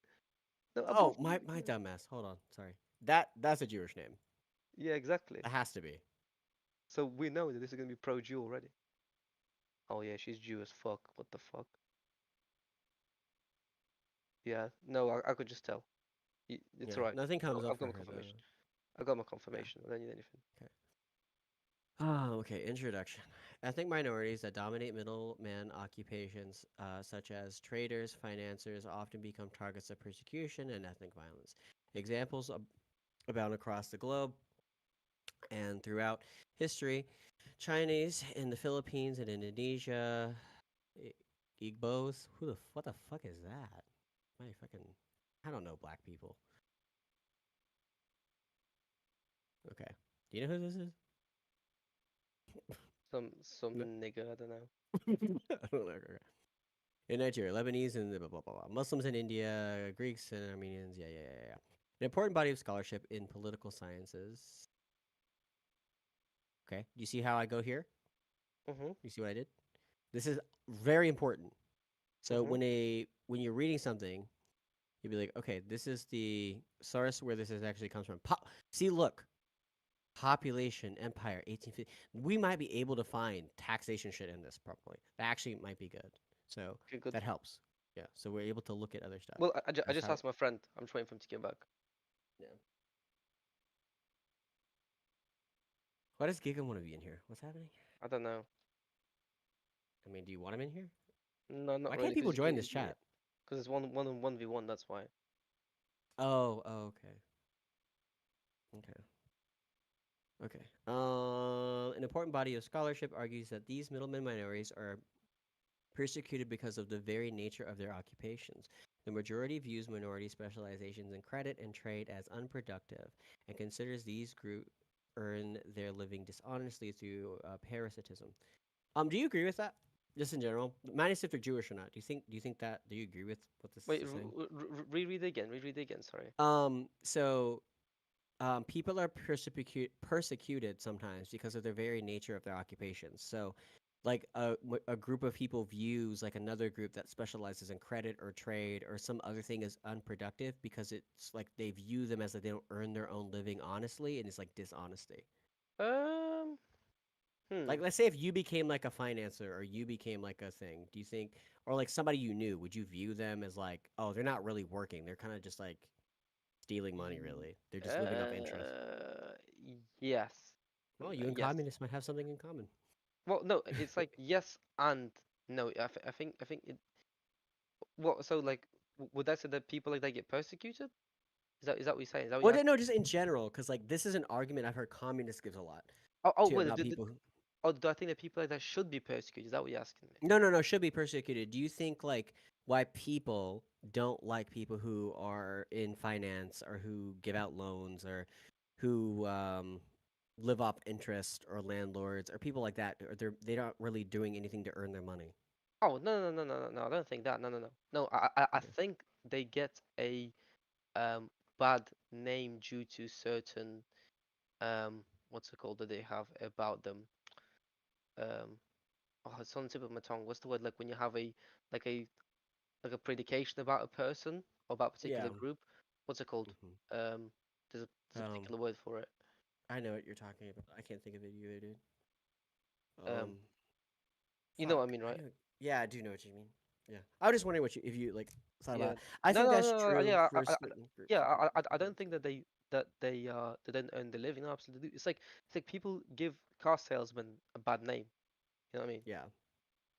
No, Oh, above. my dumbass. Hold on. Sorry. That's a Jewish name. Yeah, exactly. It has to be. So we know that this is gonna be pro-Jew already. Oh yeah, she's Jew as fuck. What the fuck? Yeah, no, I could just tell. It's Yeah. alright. Nothing comes up I've got for my her though. confirmation. I got my Yeah. confirmation. I don't need anything. Okay. Oh, okay. Introduction. Ethnic minorities that dominate middleman occupations, such as traders, financiers, often become targets of persecution and ethnic violence. Examples abound across the globe and throughout history. Chinese in the Philippines and Indonesia, I- Igbos. What the fuck is that? My fucking, I don't know black people. Okay. Do you know who this is? Some No. nigga, I don't know. I don't know. Okay. In Nigeria, Lebanese, and blah, blah, blah, blah. Muslims in India, Greeks and Armenians. Yeah. An important body of scholarship in political sciences. Okay. Do you see how I go here? Mhm. You see what I did? This is very important. So Mhm. when you're reading something, you'd be like, okay, this is the source where this is actually comes from. See, look, population, empire, 1850. We might be able to find taxation shit in this probably. That actually might be good. So Okay, good. that helps. Yeah. So we're able to look at other stuff. Well, I That's just how. asked my friend. I'm just waiting for him to get back. Yeah. Why does Giga want to be in here? What's happening? I don't know. I mean, do you want him in here? No, not Why really, can't people because join this chat? it's one v one. That's why. Oh, okay. Okay. Okay. An important body of scholarship argues that these middlemen minorities are persecuted because of the very nature of their occupations. The majority views minority specializations in credit and trade as unproductive and considers these groups earn their living dishonestly through parasitism. Do you agree with that? Just in general, minus if they're Jewish or not. Do you think that? Do you agree with what this Wait, is saying? reread it again. Reread it again. Sorry. So people are persecuted sometimes because of the very nature of their occupations. So like a group of people views like another group that specializes in credit or trade or some other thing as unproductive because it's like they view them as that they don't earn their own living honestly, and it's like dishonesty. Um, Like, hmm. let's say if you became like a financer or you became like a thing, do you think, or like somebody you knew, would you view them as like, oh, they're not really working, they're kind of just like stealing money, Y- really, they're just living off interest? yes. Well, you and Yes. communists might have something in common. Well, no, it's like yes and no. I think it. What? So like, would that say that people like that get persecuted? Is that what you're saying? Is that what Well, you're asking? no, just in general, because like this is an argument I've heard communists gives a lot Oh, to wait. about people who, Do I think that people like that should be persecuted? Is that what you're asking me? no, should be persecuted. Do you think like why people don't like people who are in finance or who give out loans or who live off interest or landlords or people like that, or they not really doing anything to earn their money? Oh, no. I don't think that. No. No, I Okay. think they get a bad name due to certain what's it called that they have about them. Um, oh, it's on the tip of my tongue. What's the word? Like when you have a like a like a predication about a person or about a particular Yeah. group. What's it called? hmm Um, there's a Um, particular word for it. I know what you're talking about. I can't think of it either, dude. Um, Um, you know what I fuck. mean, I right? know. Yeah, I do know what you mean. Yeah. I was just wondering what you if you like thought about Yeah. it. I No, think no, that's no, no. true Yeah, for certain yeah. groups of people. I don't think that they don't earn the living. No, absolutely. It's like people give car salesmen a bad name. You know what I mean? Yeah.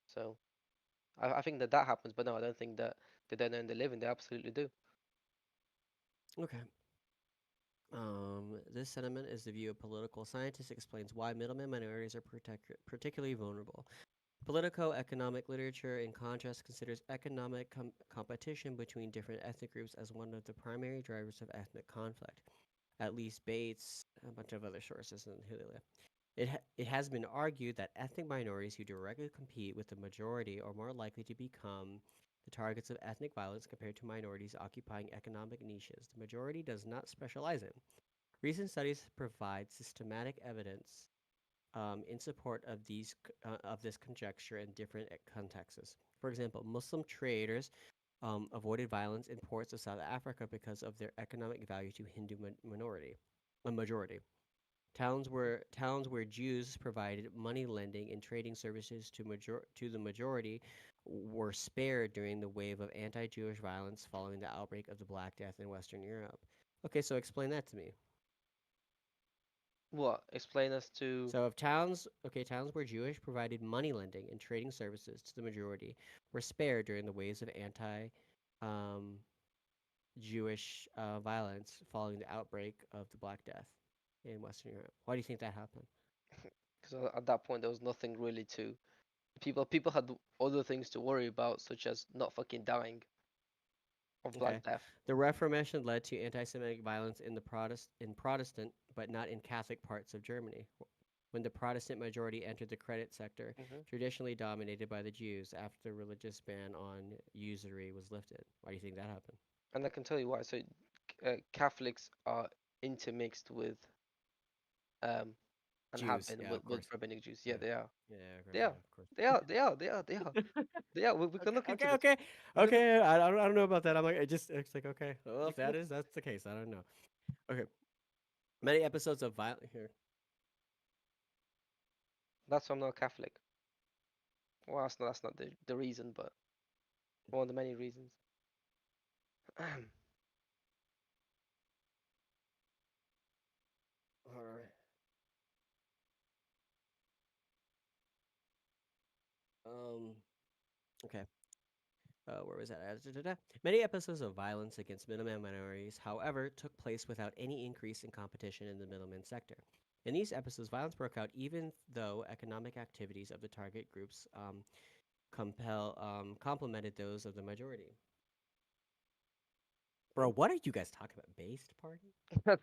So I think that happens, but no, I don't think that they don't earn the living. They absolutely do. Okay. This sentiment is the view of political scientists explains why middlemen minorities are particularly vulnerable. Politico-economic literature, in contrast, considers economic competition between different ethnic groups as one of the primary drivers of ethnic conflict. At least Bates, a bunch of other sources, and it has been argued that ethnic minorities who directly compete with the majority are more likely to become the targets of ethnic violence compared to minorities occupying economic niches the majority does not specialize in. Recent studies provide systematic evidence in support of of this conjecture in different contexts. For example, Muslim traders avoided violence in ports of South Africa because of their economic value to Hindu a majority. Towns where Jews provided money lending and trading services to the majority were spared during the wave of anti-Jewish violence following the outbreak of the Black Death in Western Europe. Okay, so explain that to me. What? Explain us to. So if towns where Jewish provided money lending and trading services to the majority were spared during the waves of um, Jewish violence following the outbreak of the Black Death in Western Europe. Why do you think that happened? Because at that point there was nothing really to. People had other things to worry about, such as not fucking dying of Black Okay. Death. The Reformation led to anti-Semitic violence in Protestant, but not in Catholic parts of Germany. When the Protestant majority entered the credit sector, Hmm. traditionally dominated by the Jews, after the religious ban on usury was lifted. Why do you think that happened? And I can tell you why. So, Catholics are intermixed with um and have Jews, been yeah, of with course. rabbinic Jews. Yeah, Yeah, they are. yeah, of They course, yeah, are. of course. They are. We can Okay, look into okay, this. okay, We can look. okay. I don't know about that. I'm like, it's like okay. Well, You if can look. that's the case, I don't know. Okay, many episodes of violent here. That's why I'm not Catholic. Well, that's not the reason, but one of the many reasons. All right. Um. Okay. Where was that? Many episodes of violence against middleman minorities, however, took place without any increase in competition in the middleman sector. In these episodes, violence broke out even though economic activities of the target groups complemented those of the majority. Bro, what are you guys talking about? Based party?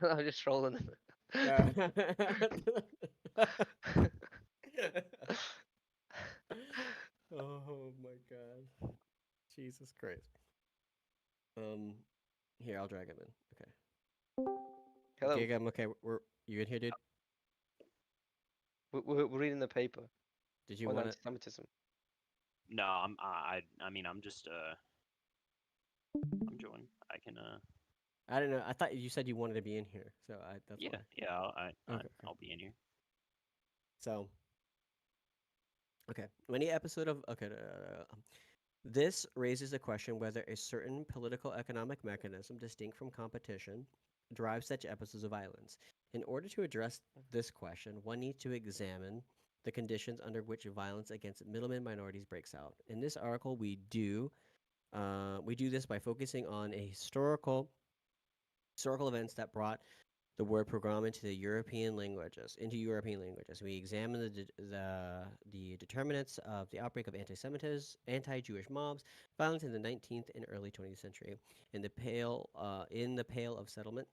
I'm just trolling. Uh, oh my god. Jesus Christ. Um, Here, I'll drag him in. Okay. Okay, Hello. I'm okay. You in here, dude? We're reading the paper. Did you on want to? anti-Semitism. No, I mean, I'm just I'm joining. I can I don't know. I thought you said you wanted to be in here, so that's yeah, why. yeah, Okay. I'll be in here. So, okay. Any episode of okay. This raises a question whether a certain political economic mechanism distinct from competition drives such episodes of violence. In order to address this question, one needs to examine the conditions under which violence against middlemen minorities breaks out. In this article, we do this by focusing on a historical events that brought the word program into European languages. We examine the determinants of the outbreak of anti-Semitism, anti-Jewish mobs, violence in the 19th and early 20th century, in the Pale of Settlement,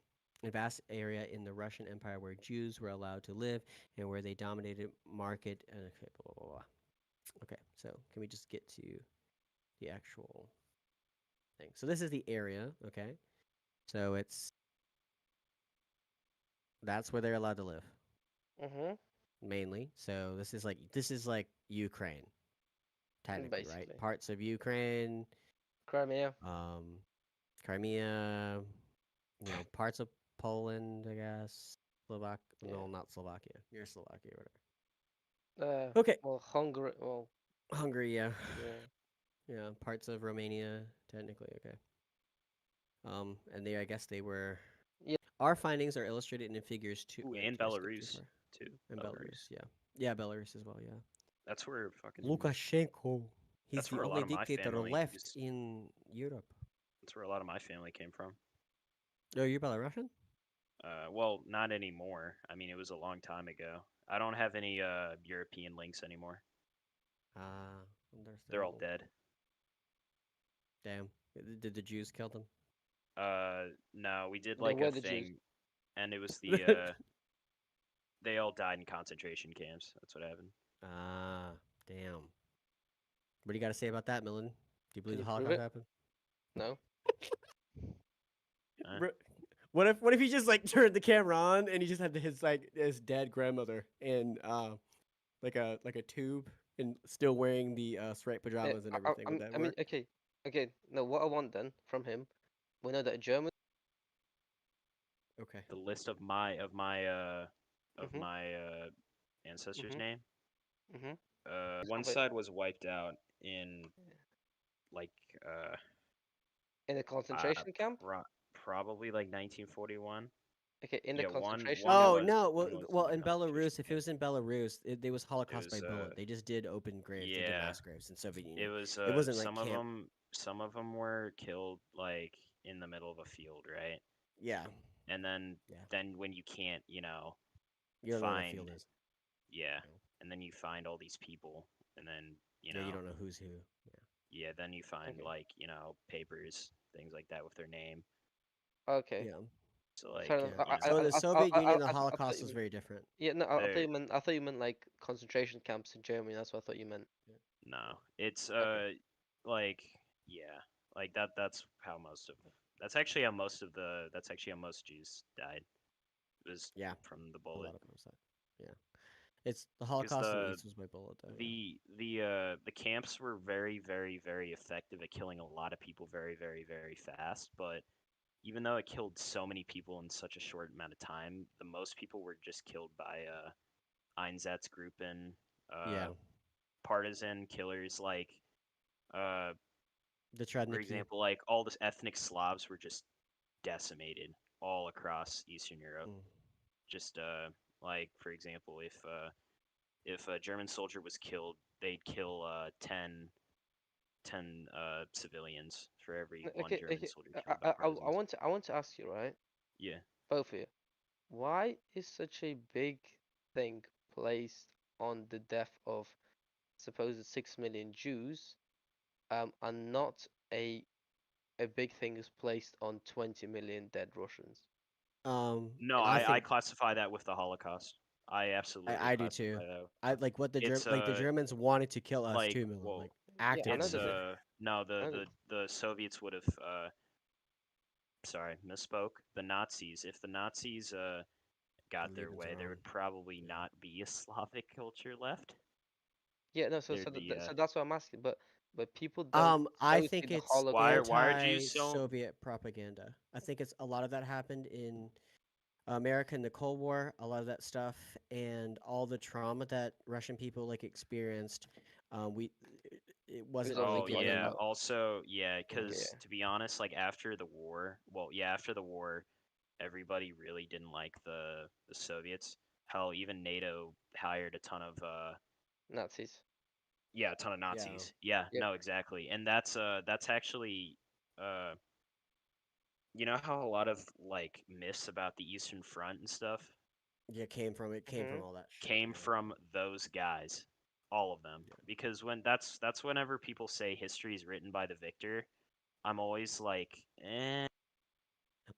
a vast area in the Russian Empire where Jews were allowed to live and where they dominated market. Okay, blah, blah, blah, blah. Okay, so can we just get to the actual thing? So this is the area. Okay, so that's where they're allowed to live. Mm-hmm. Mainly. So this is like Ukraine, technically, right? Basically. Parts of Ukraine, Crimea. Crimea, parts of Poland, I guess. Yeah. No, not Slovakia. You're Slovakia, whatever. Uh, Okay, well, Hungary. Well, Hungary, yeah, yeah. yeah, parts of Romania, technically, okay. And I guess they were. Yeah. Our findings are illustrated in figures two. Ooh, Wait, and did I skip too Belarus far? too. And Belarus. Belarus, yeah, yeah, Belarus as well, yeah. That's where fucking. Lukashenko. He's That's the where a lot only of my dictator family left is. in Europe. That's where a lot of my family came from. Oh, you're Belarusian? Well, not anymore. I mean, it was a long time ago. I don't have any European links anymore. Ah, They're all understandable. dead. Damn. Did the Jews kill them? No, we did They like were a the Jews. thing, and it was they all died in concentration camps. That's what happened. Ah, damn. What do you got to say about that, Millen? Do you Can believe you the prove Holocaust it? happened? No. Eh. What if he just like turned the camera on and he just had his dead grandmother in like a tube and still wearing the striped pajamas and everything? Would that I mean, work? okay. Okay. No, what I want then from him, we know that German. Okay. The list of my Mhm. ancestors' Mhm. name. Mhm. One Of it side was wiped out in like in a concentration camp. probably like 1941. Okay, in the Yeah, concentration one camp. Oh was no! one Well, was in well, the in concentration Belarus, if it camp. was in Belarus, it was It Holocaust by was bullet. They just did open graves. They did yeah, mass graves in Soviet it Union. was It wasn't like camp. some of them were killed like in the middle of a field, right? Yeah, And yeah. then when you can't, You don't know what a find field is. yeah, No. and then you find all these people and then, Yeah, you don't know who's who. Yeah. yeah, then you find Okay. like, papers, things like that with their name. Okay. Yeah. So Fair like, enough. Yeah. So the Soviet Union, the I thought Holocaust you was meant. very different. Yeah, no, there I thought you meant like concentration camps in Germany. That's what I thought you meant. no. It's Okay. like yeah, like that's how most Jews died. It was Yeah, from the a lot bullet. of them said. Yeah, it's the Because Holocaust in the East was by bullet, though. Yeah. the camps were very very very effective at killing a lot of people very very very fast, but even though it killed so many people in such a short amount of time, the most people were just killed by Einsatzgruppen, Yeah. partisan killers like uh, The for Trednicki. example, like all the ethnic Slavs were just decimated all across Eastern Europe. Mm. Just like for example, if a German soldier was killed, they'd kill 10 civilians for every one Okay. German Okay. soldier killed by partisans. I want to ask you, right? Yeah. Both of you. Why is such a big thing placed on the death of supposed 6 million Jews, and not a big thing is placed on 20 million dead Russians? No, I I think classify that with the Holocaust. I absolutely I do too. classify that. I like what It's the Germans wanted to kill us like too, Millen. well, Like Yeah, I know actively. it's they did. no I know they the Soviets would have sorry, misspoke. The Nazis, if the Nazis got their way, there Lebensraum. would probably Yeah. not be a Slavic culture left. Yeah, no, so They're the so that's what I'm asking, but people don't I think associate the it's Holocaust. why are Jews so anti-Soviet propaganda. I think it's a lot of that happened in America in the Cold War, a lot of that stuff, and all the trauma that Russian people like experienced. We it It's wasn't really also Oh brought them yeah, given. out. also yeah, Yeah. because Yeah, to be honest, like after the war, well, yeah, after the war, everybody really didn't like the Soviets. Hell, even NATO hired a ton of Nazis. yeah, a ton of Yeah. Nazis. Yeah, Yep. no, exactly. And that's actually uh you know how a lot of like myths about the Eastern Front and stuff Yeah, came from Hmm. all that shit. came Yeah. from those guys, all of them. Yeah. Because when that's whenever people say history is written by the victor, I'm always like,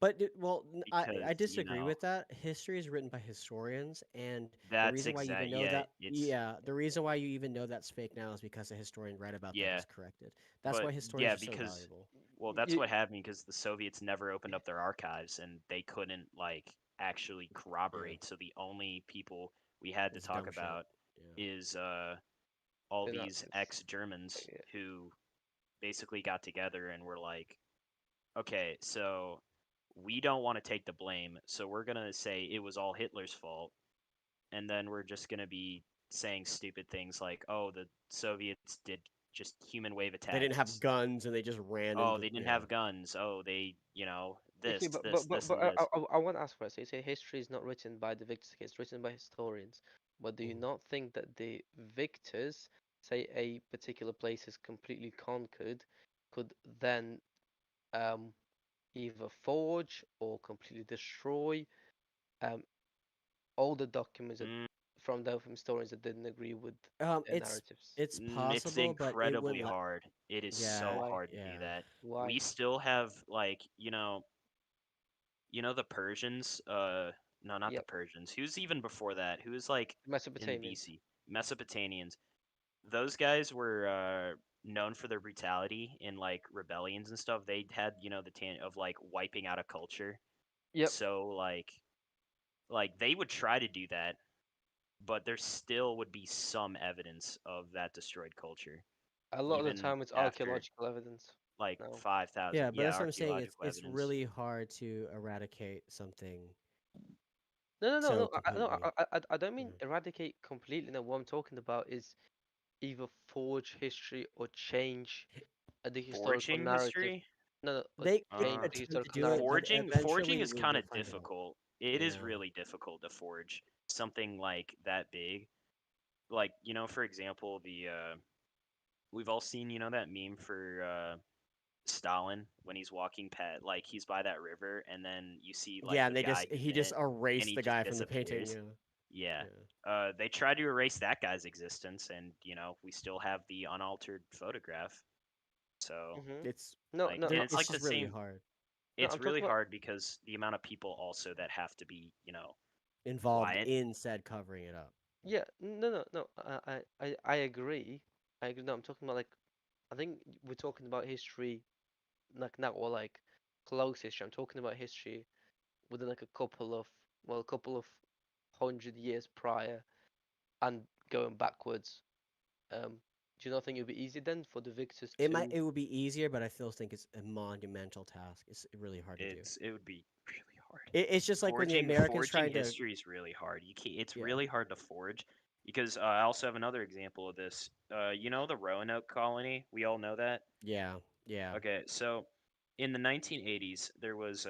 But well, I because disagree with that. History is written by historians, and the that's reason why you even exact. know Yeah, that, it's yeah, the reason why you even know that's fake now is because a historian read about that yeah, was corrected. That's but why historians yeah, are so because valuable. well, that's what happened because the Soviets never opened up their archives and they couldn't like actually Yeah, corroborate. So the only people we had to it's talk dumb shit. about Yeah. is all The these Nazis. ex-Germans Yeah. who basically got together and were like, okay, so we don't want to take the blame, so we're gonna say it was all Hitler's fault, and then we're just gonna be saying stupid things like, oh, the Soviets did just human wave They didn't attacks. have guns and they just ran Oh, into. they didn't Yeah. have guns. Oh, they, Okay, this, this, this, but and this. I want to ask first. You say history is not written by the victors, it's written by historians. But do you Mhm. not think that the victors, say a particular place is completely conquered, could then um either forge or completely destroy um all the documents that Mm, from historians that didn't agree with their It's narratives? it's possible, but it incredibly wouldn't let. hard. It is Yeah. so Why? hard to do Yeah. that. Why? We still have like, the Persians, no, not the Yep. Persians. Who's even before that? Who's like in Mesopotamians. BC? Mesopotamians. Those guys were known for their brutality in like rebellions and stuff. They had, the of like wiping out a culture. Yep. So like they would try to do that, but there still would be some evidence of that destroyed culture, A lot of the even time it's after archaeological evidence. like No. 5,000, Yeah, but yeah, that's what I'm saying. It's archaeological it's evidence. really hard to eradicate something No, no, no, so no. No, completely. I don't mean Yeah. eradicate completely. No, what I'm talking about is either forge history or change the historical Forging narrative. history? No, no, They could Uh, change the attempt to historical do it, narrative. but forging eventually is we kind will of find out. difficult. It is Yeah. really difficult to forge something like that big. Like, for example, the we've all seen, that meme for Stalin when he's walking like he's by that river and then you see like Yeah, and the they guy just who's he in just it and erased he the just guy from the painting. disappears. Yeah. Yeah. Yeah. They tried to erase that guy's existence and, we still have the unaltered photograph. So, Mm-hmm. It's No, like, no, and there. it's It's like the just really same. hard. no. It's I'm really talking about. hard because the amount of people also that have to be, Involved quiet. in said covering it up. Yeah, no, no, no. I agree. I agree. No, I'm talking about like. I think we're talking about history, like not or like close history. I'm talking about history within like a couple of 100 years prior and going backwards. Do you not think it would be easy then for the victors to? It would be easier, but I still think it's a monumental task. It's really hard to do. It would be really hard. It's just like when the Americans Forging tried to. history is really hard. You can't. It's Yeah. really hard to forge because I also have another example of this. The Roanoke colony. We all know that. Yeah. Yeah. Okay, so in the 1980s, there was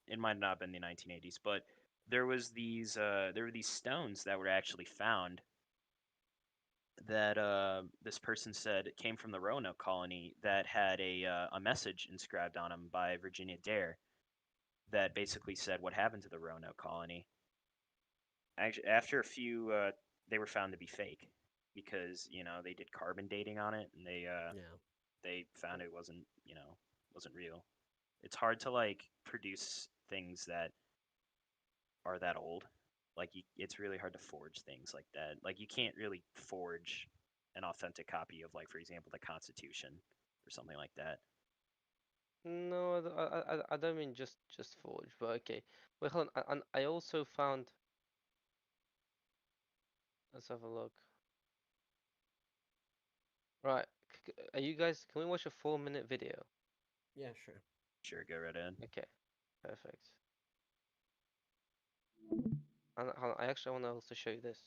it might not have been the 1980s, but there were these stones that were actually found that this person said it came from the Roanoke colony that had a message inscribed on them by Virginia Dare that basically said what happened to the Roanoke colony. Actually, after a few, they were found to be fake because they did carbon dating on it and Yeah. they found it wasn't real. It's hard to like produce things that are that old. Like it's really hard to forge things like that. Like you can't really forge an authentic copy of like for example the Constitution or something like that. No, I don't mean just forge, but okay. Wait, hold on. And I also found. Let's have a look. Right. Are you guys? Can we watch a 4-minute video? Yeah, sure. Sure, go right ahead. Okay. Perfect. And I actually want to also show you this.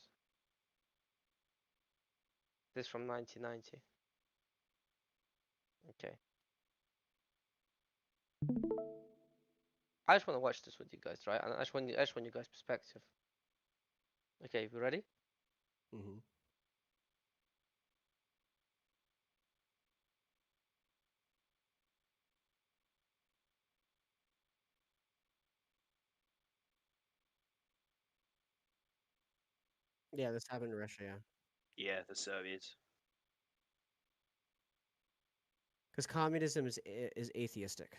This from 1990. Okay. I just want to watch this with you guys, right? And I just want you guys' perspective. Okay, we ready? Mm-hmm. Yeah, this happened in Russia, yeah. Yeah, the Soviets. Because communism is atheistic.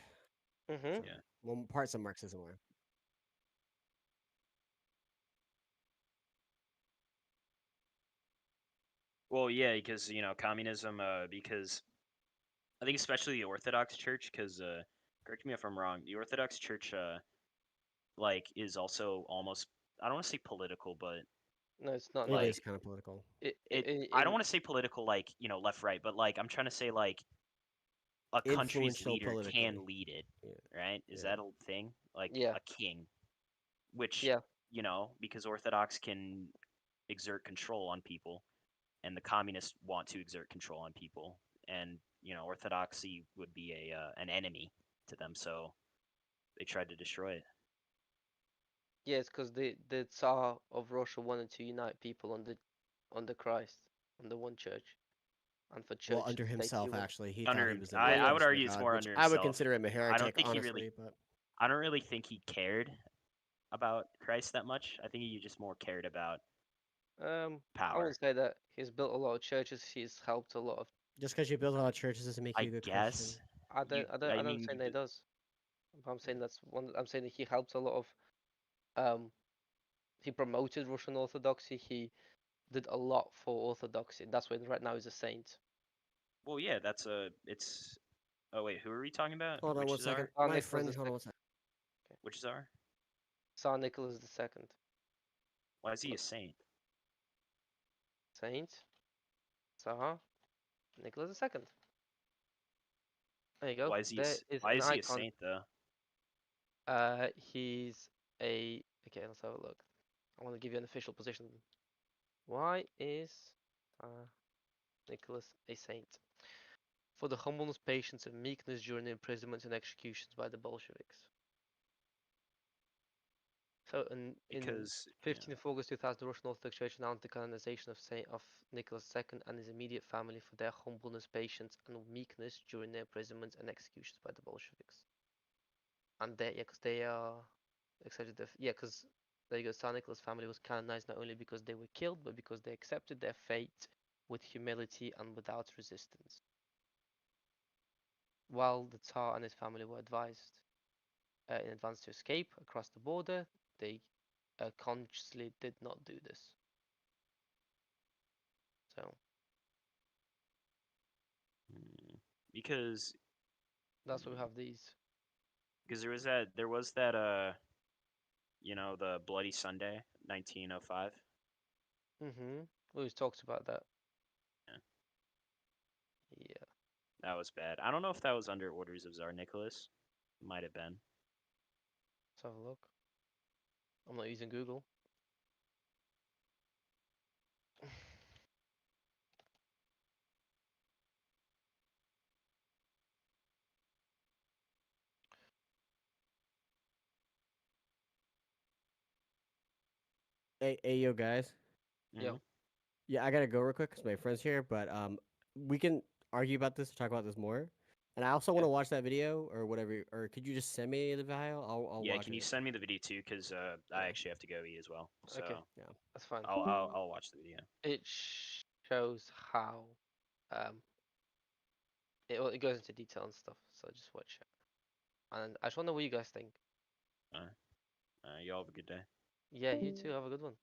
Mm-hmm. So, Yeah. well, parts of Marxism were. Well, yeah, because communism. Because I think especially the Orthodox Church, because correct me if I'm wrong, the Orthodox Church like is also almost, I don't want to say political, but No, it's not. It No. like is kind of political. I don't want to say political like left right, but like I'm trying to say like a country's Influential leader politically. can lead it, Yeah. right? Is Yeah. that a thing? Like Yeah. a king, which Yeah. because Orthodox can exert control on people, and the communists want to exert control on people, and Orthodoxy would be an enemy to them, so they tried to destroy it. Yeah, it's because the Tsar of Russia wanted to unite people under Christ, under one church, and for Well, church under and state. He himself, wanted. actually, he thought Under he him, was the Well, I yeah. would manifestation of argue it's God, more which under I would himself. consider him a I don't heretic, think he honestly. really. But I don't really think he cared about Christ that much. I think he just more cared about I power. wouldn't say that. He's built a lot of churches. He's helped a lot of. just because you build a lot of churches doesn't make I you a good Christian. guess I I don't mean, say that he does. But I'm saying that's one. I'm saying that he helped a lot of. Um, he promoted Russian Orthodoxy. He did a lot for Orthodoxy. That's why right now he's a saint. well, yeah, it's. Oh wait, who are we talking about? Hold on Which one is our? second. Tsar My Nicholas friend, hold on II. one second. Which is our? Tsar Nicholas II. Why is he a saint? Saint Tsar Nicholas II. There you go. There is Why an is he a icon. saint though? He's a. Okay, let's have a look. I want to give you an official position. Why is Nicholas a saint? For the humbleness, patience, and meekness during the imprisonment and executions by the Bolsheviks. So in Because 15th of August 2000, the Russian Orthodox Church announced the canonization of Nicholas II and his immediate family for their humbleness, patience, and meekness during their imprisonment and executions by the Bolsheviks. And they, yeah, because they are accepted the, yeah, because there you go, Tsar Nicholas' family was canonized not only because they were killed, but because they accepted their fate with humility and without resistance. While the Tsar and his family were advised in advance to escape across the border, they consciously did not do this. So because that's why we have these. because there was that the Bloody Sunday 1905. We always talked about that. Yeah, Yeah. that was bad. I don't know if that was under orders of Tsar Nicholas. Might have been. Let's have a look. I'm not using Google. Hey, yo, guys. Yep. Mhm. Yeah, I gotta go real quick because my friend's here. But we can argue about this or talk about this more. And I also want Yeah. to watch that video or whatever. Or could you just send me the file? I'll Yeah, watch can you it. send me the video too? Because I Yeah. actually have to go eat as well. So Okay. Yeah. That's fine. I'll watch the video. It shows how it goes into detail and stuff. So just watch it. And I just want to know what you guys think. Y'all have a good day. Yeah, you too. Have a good one.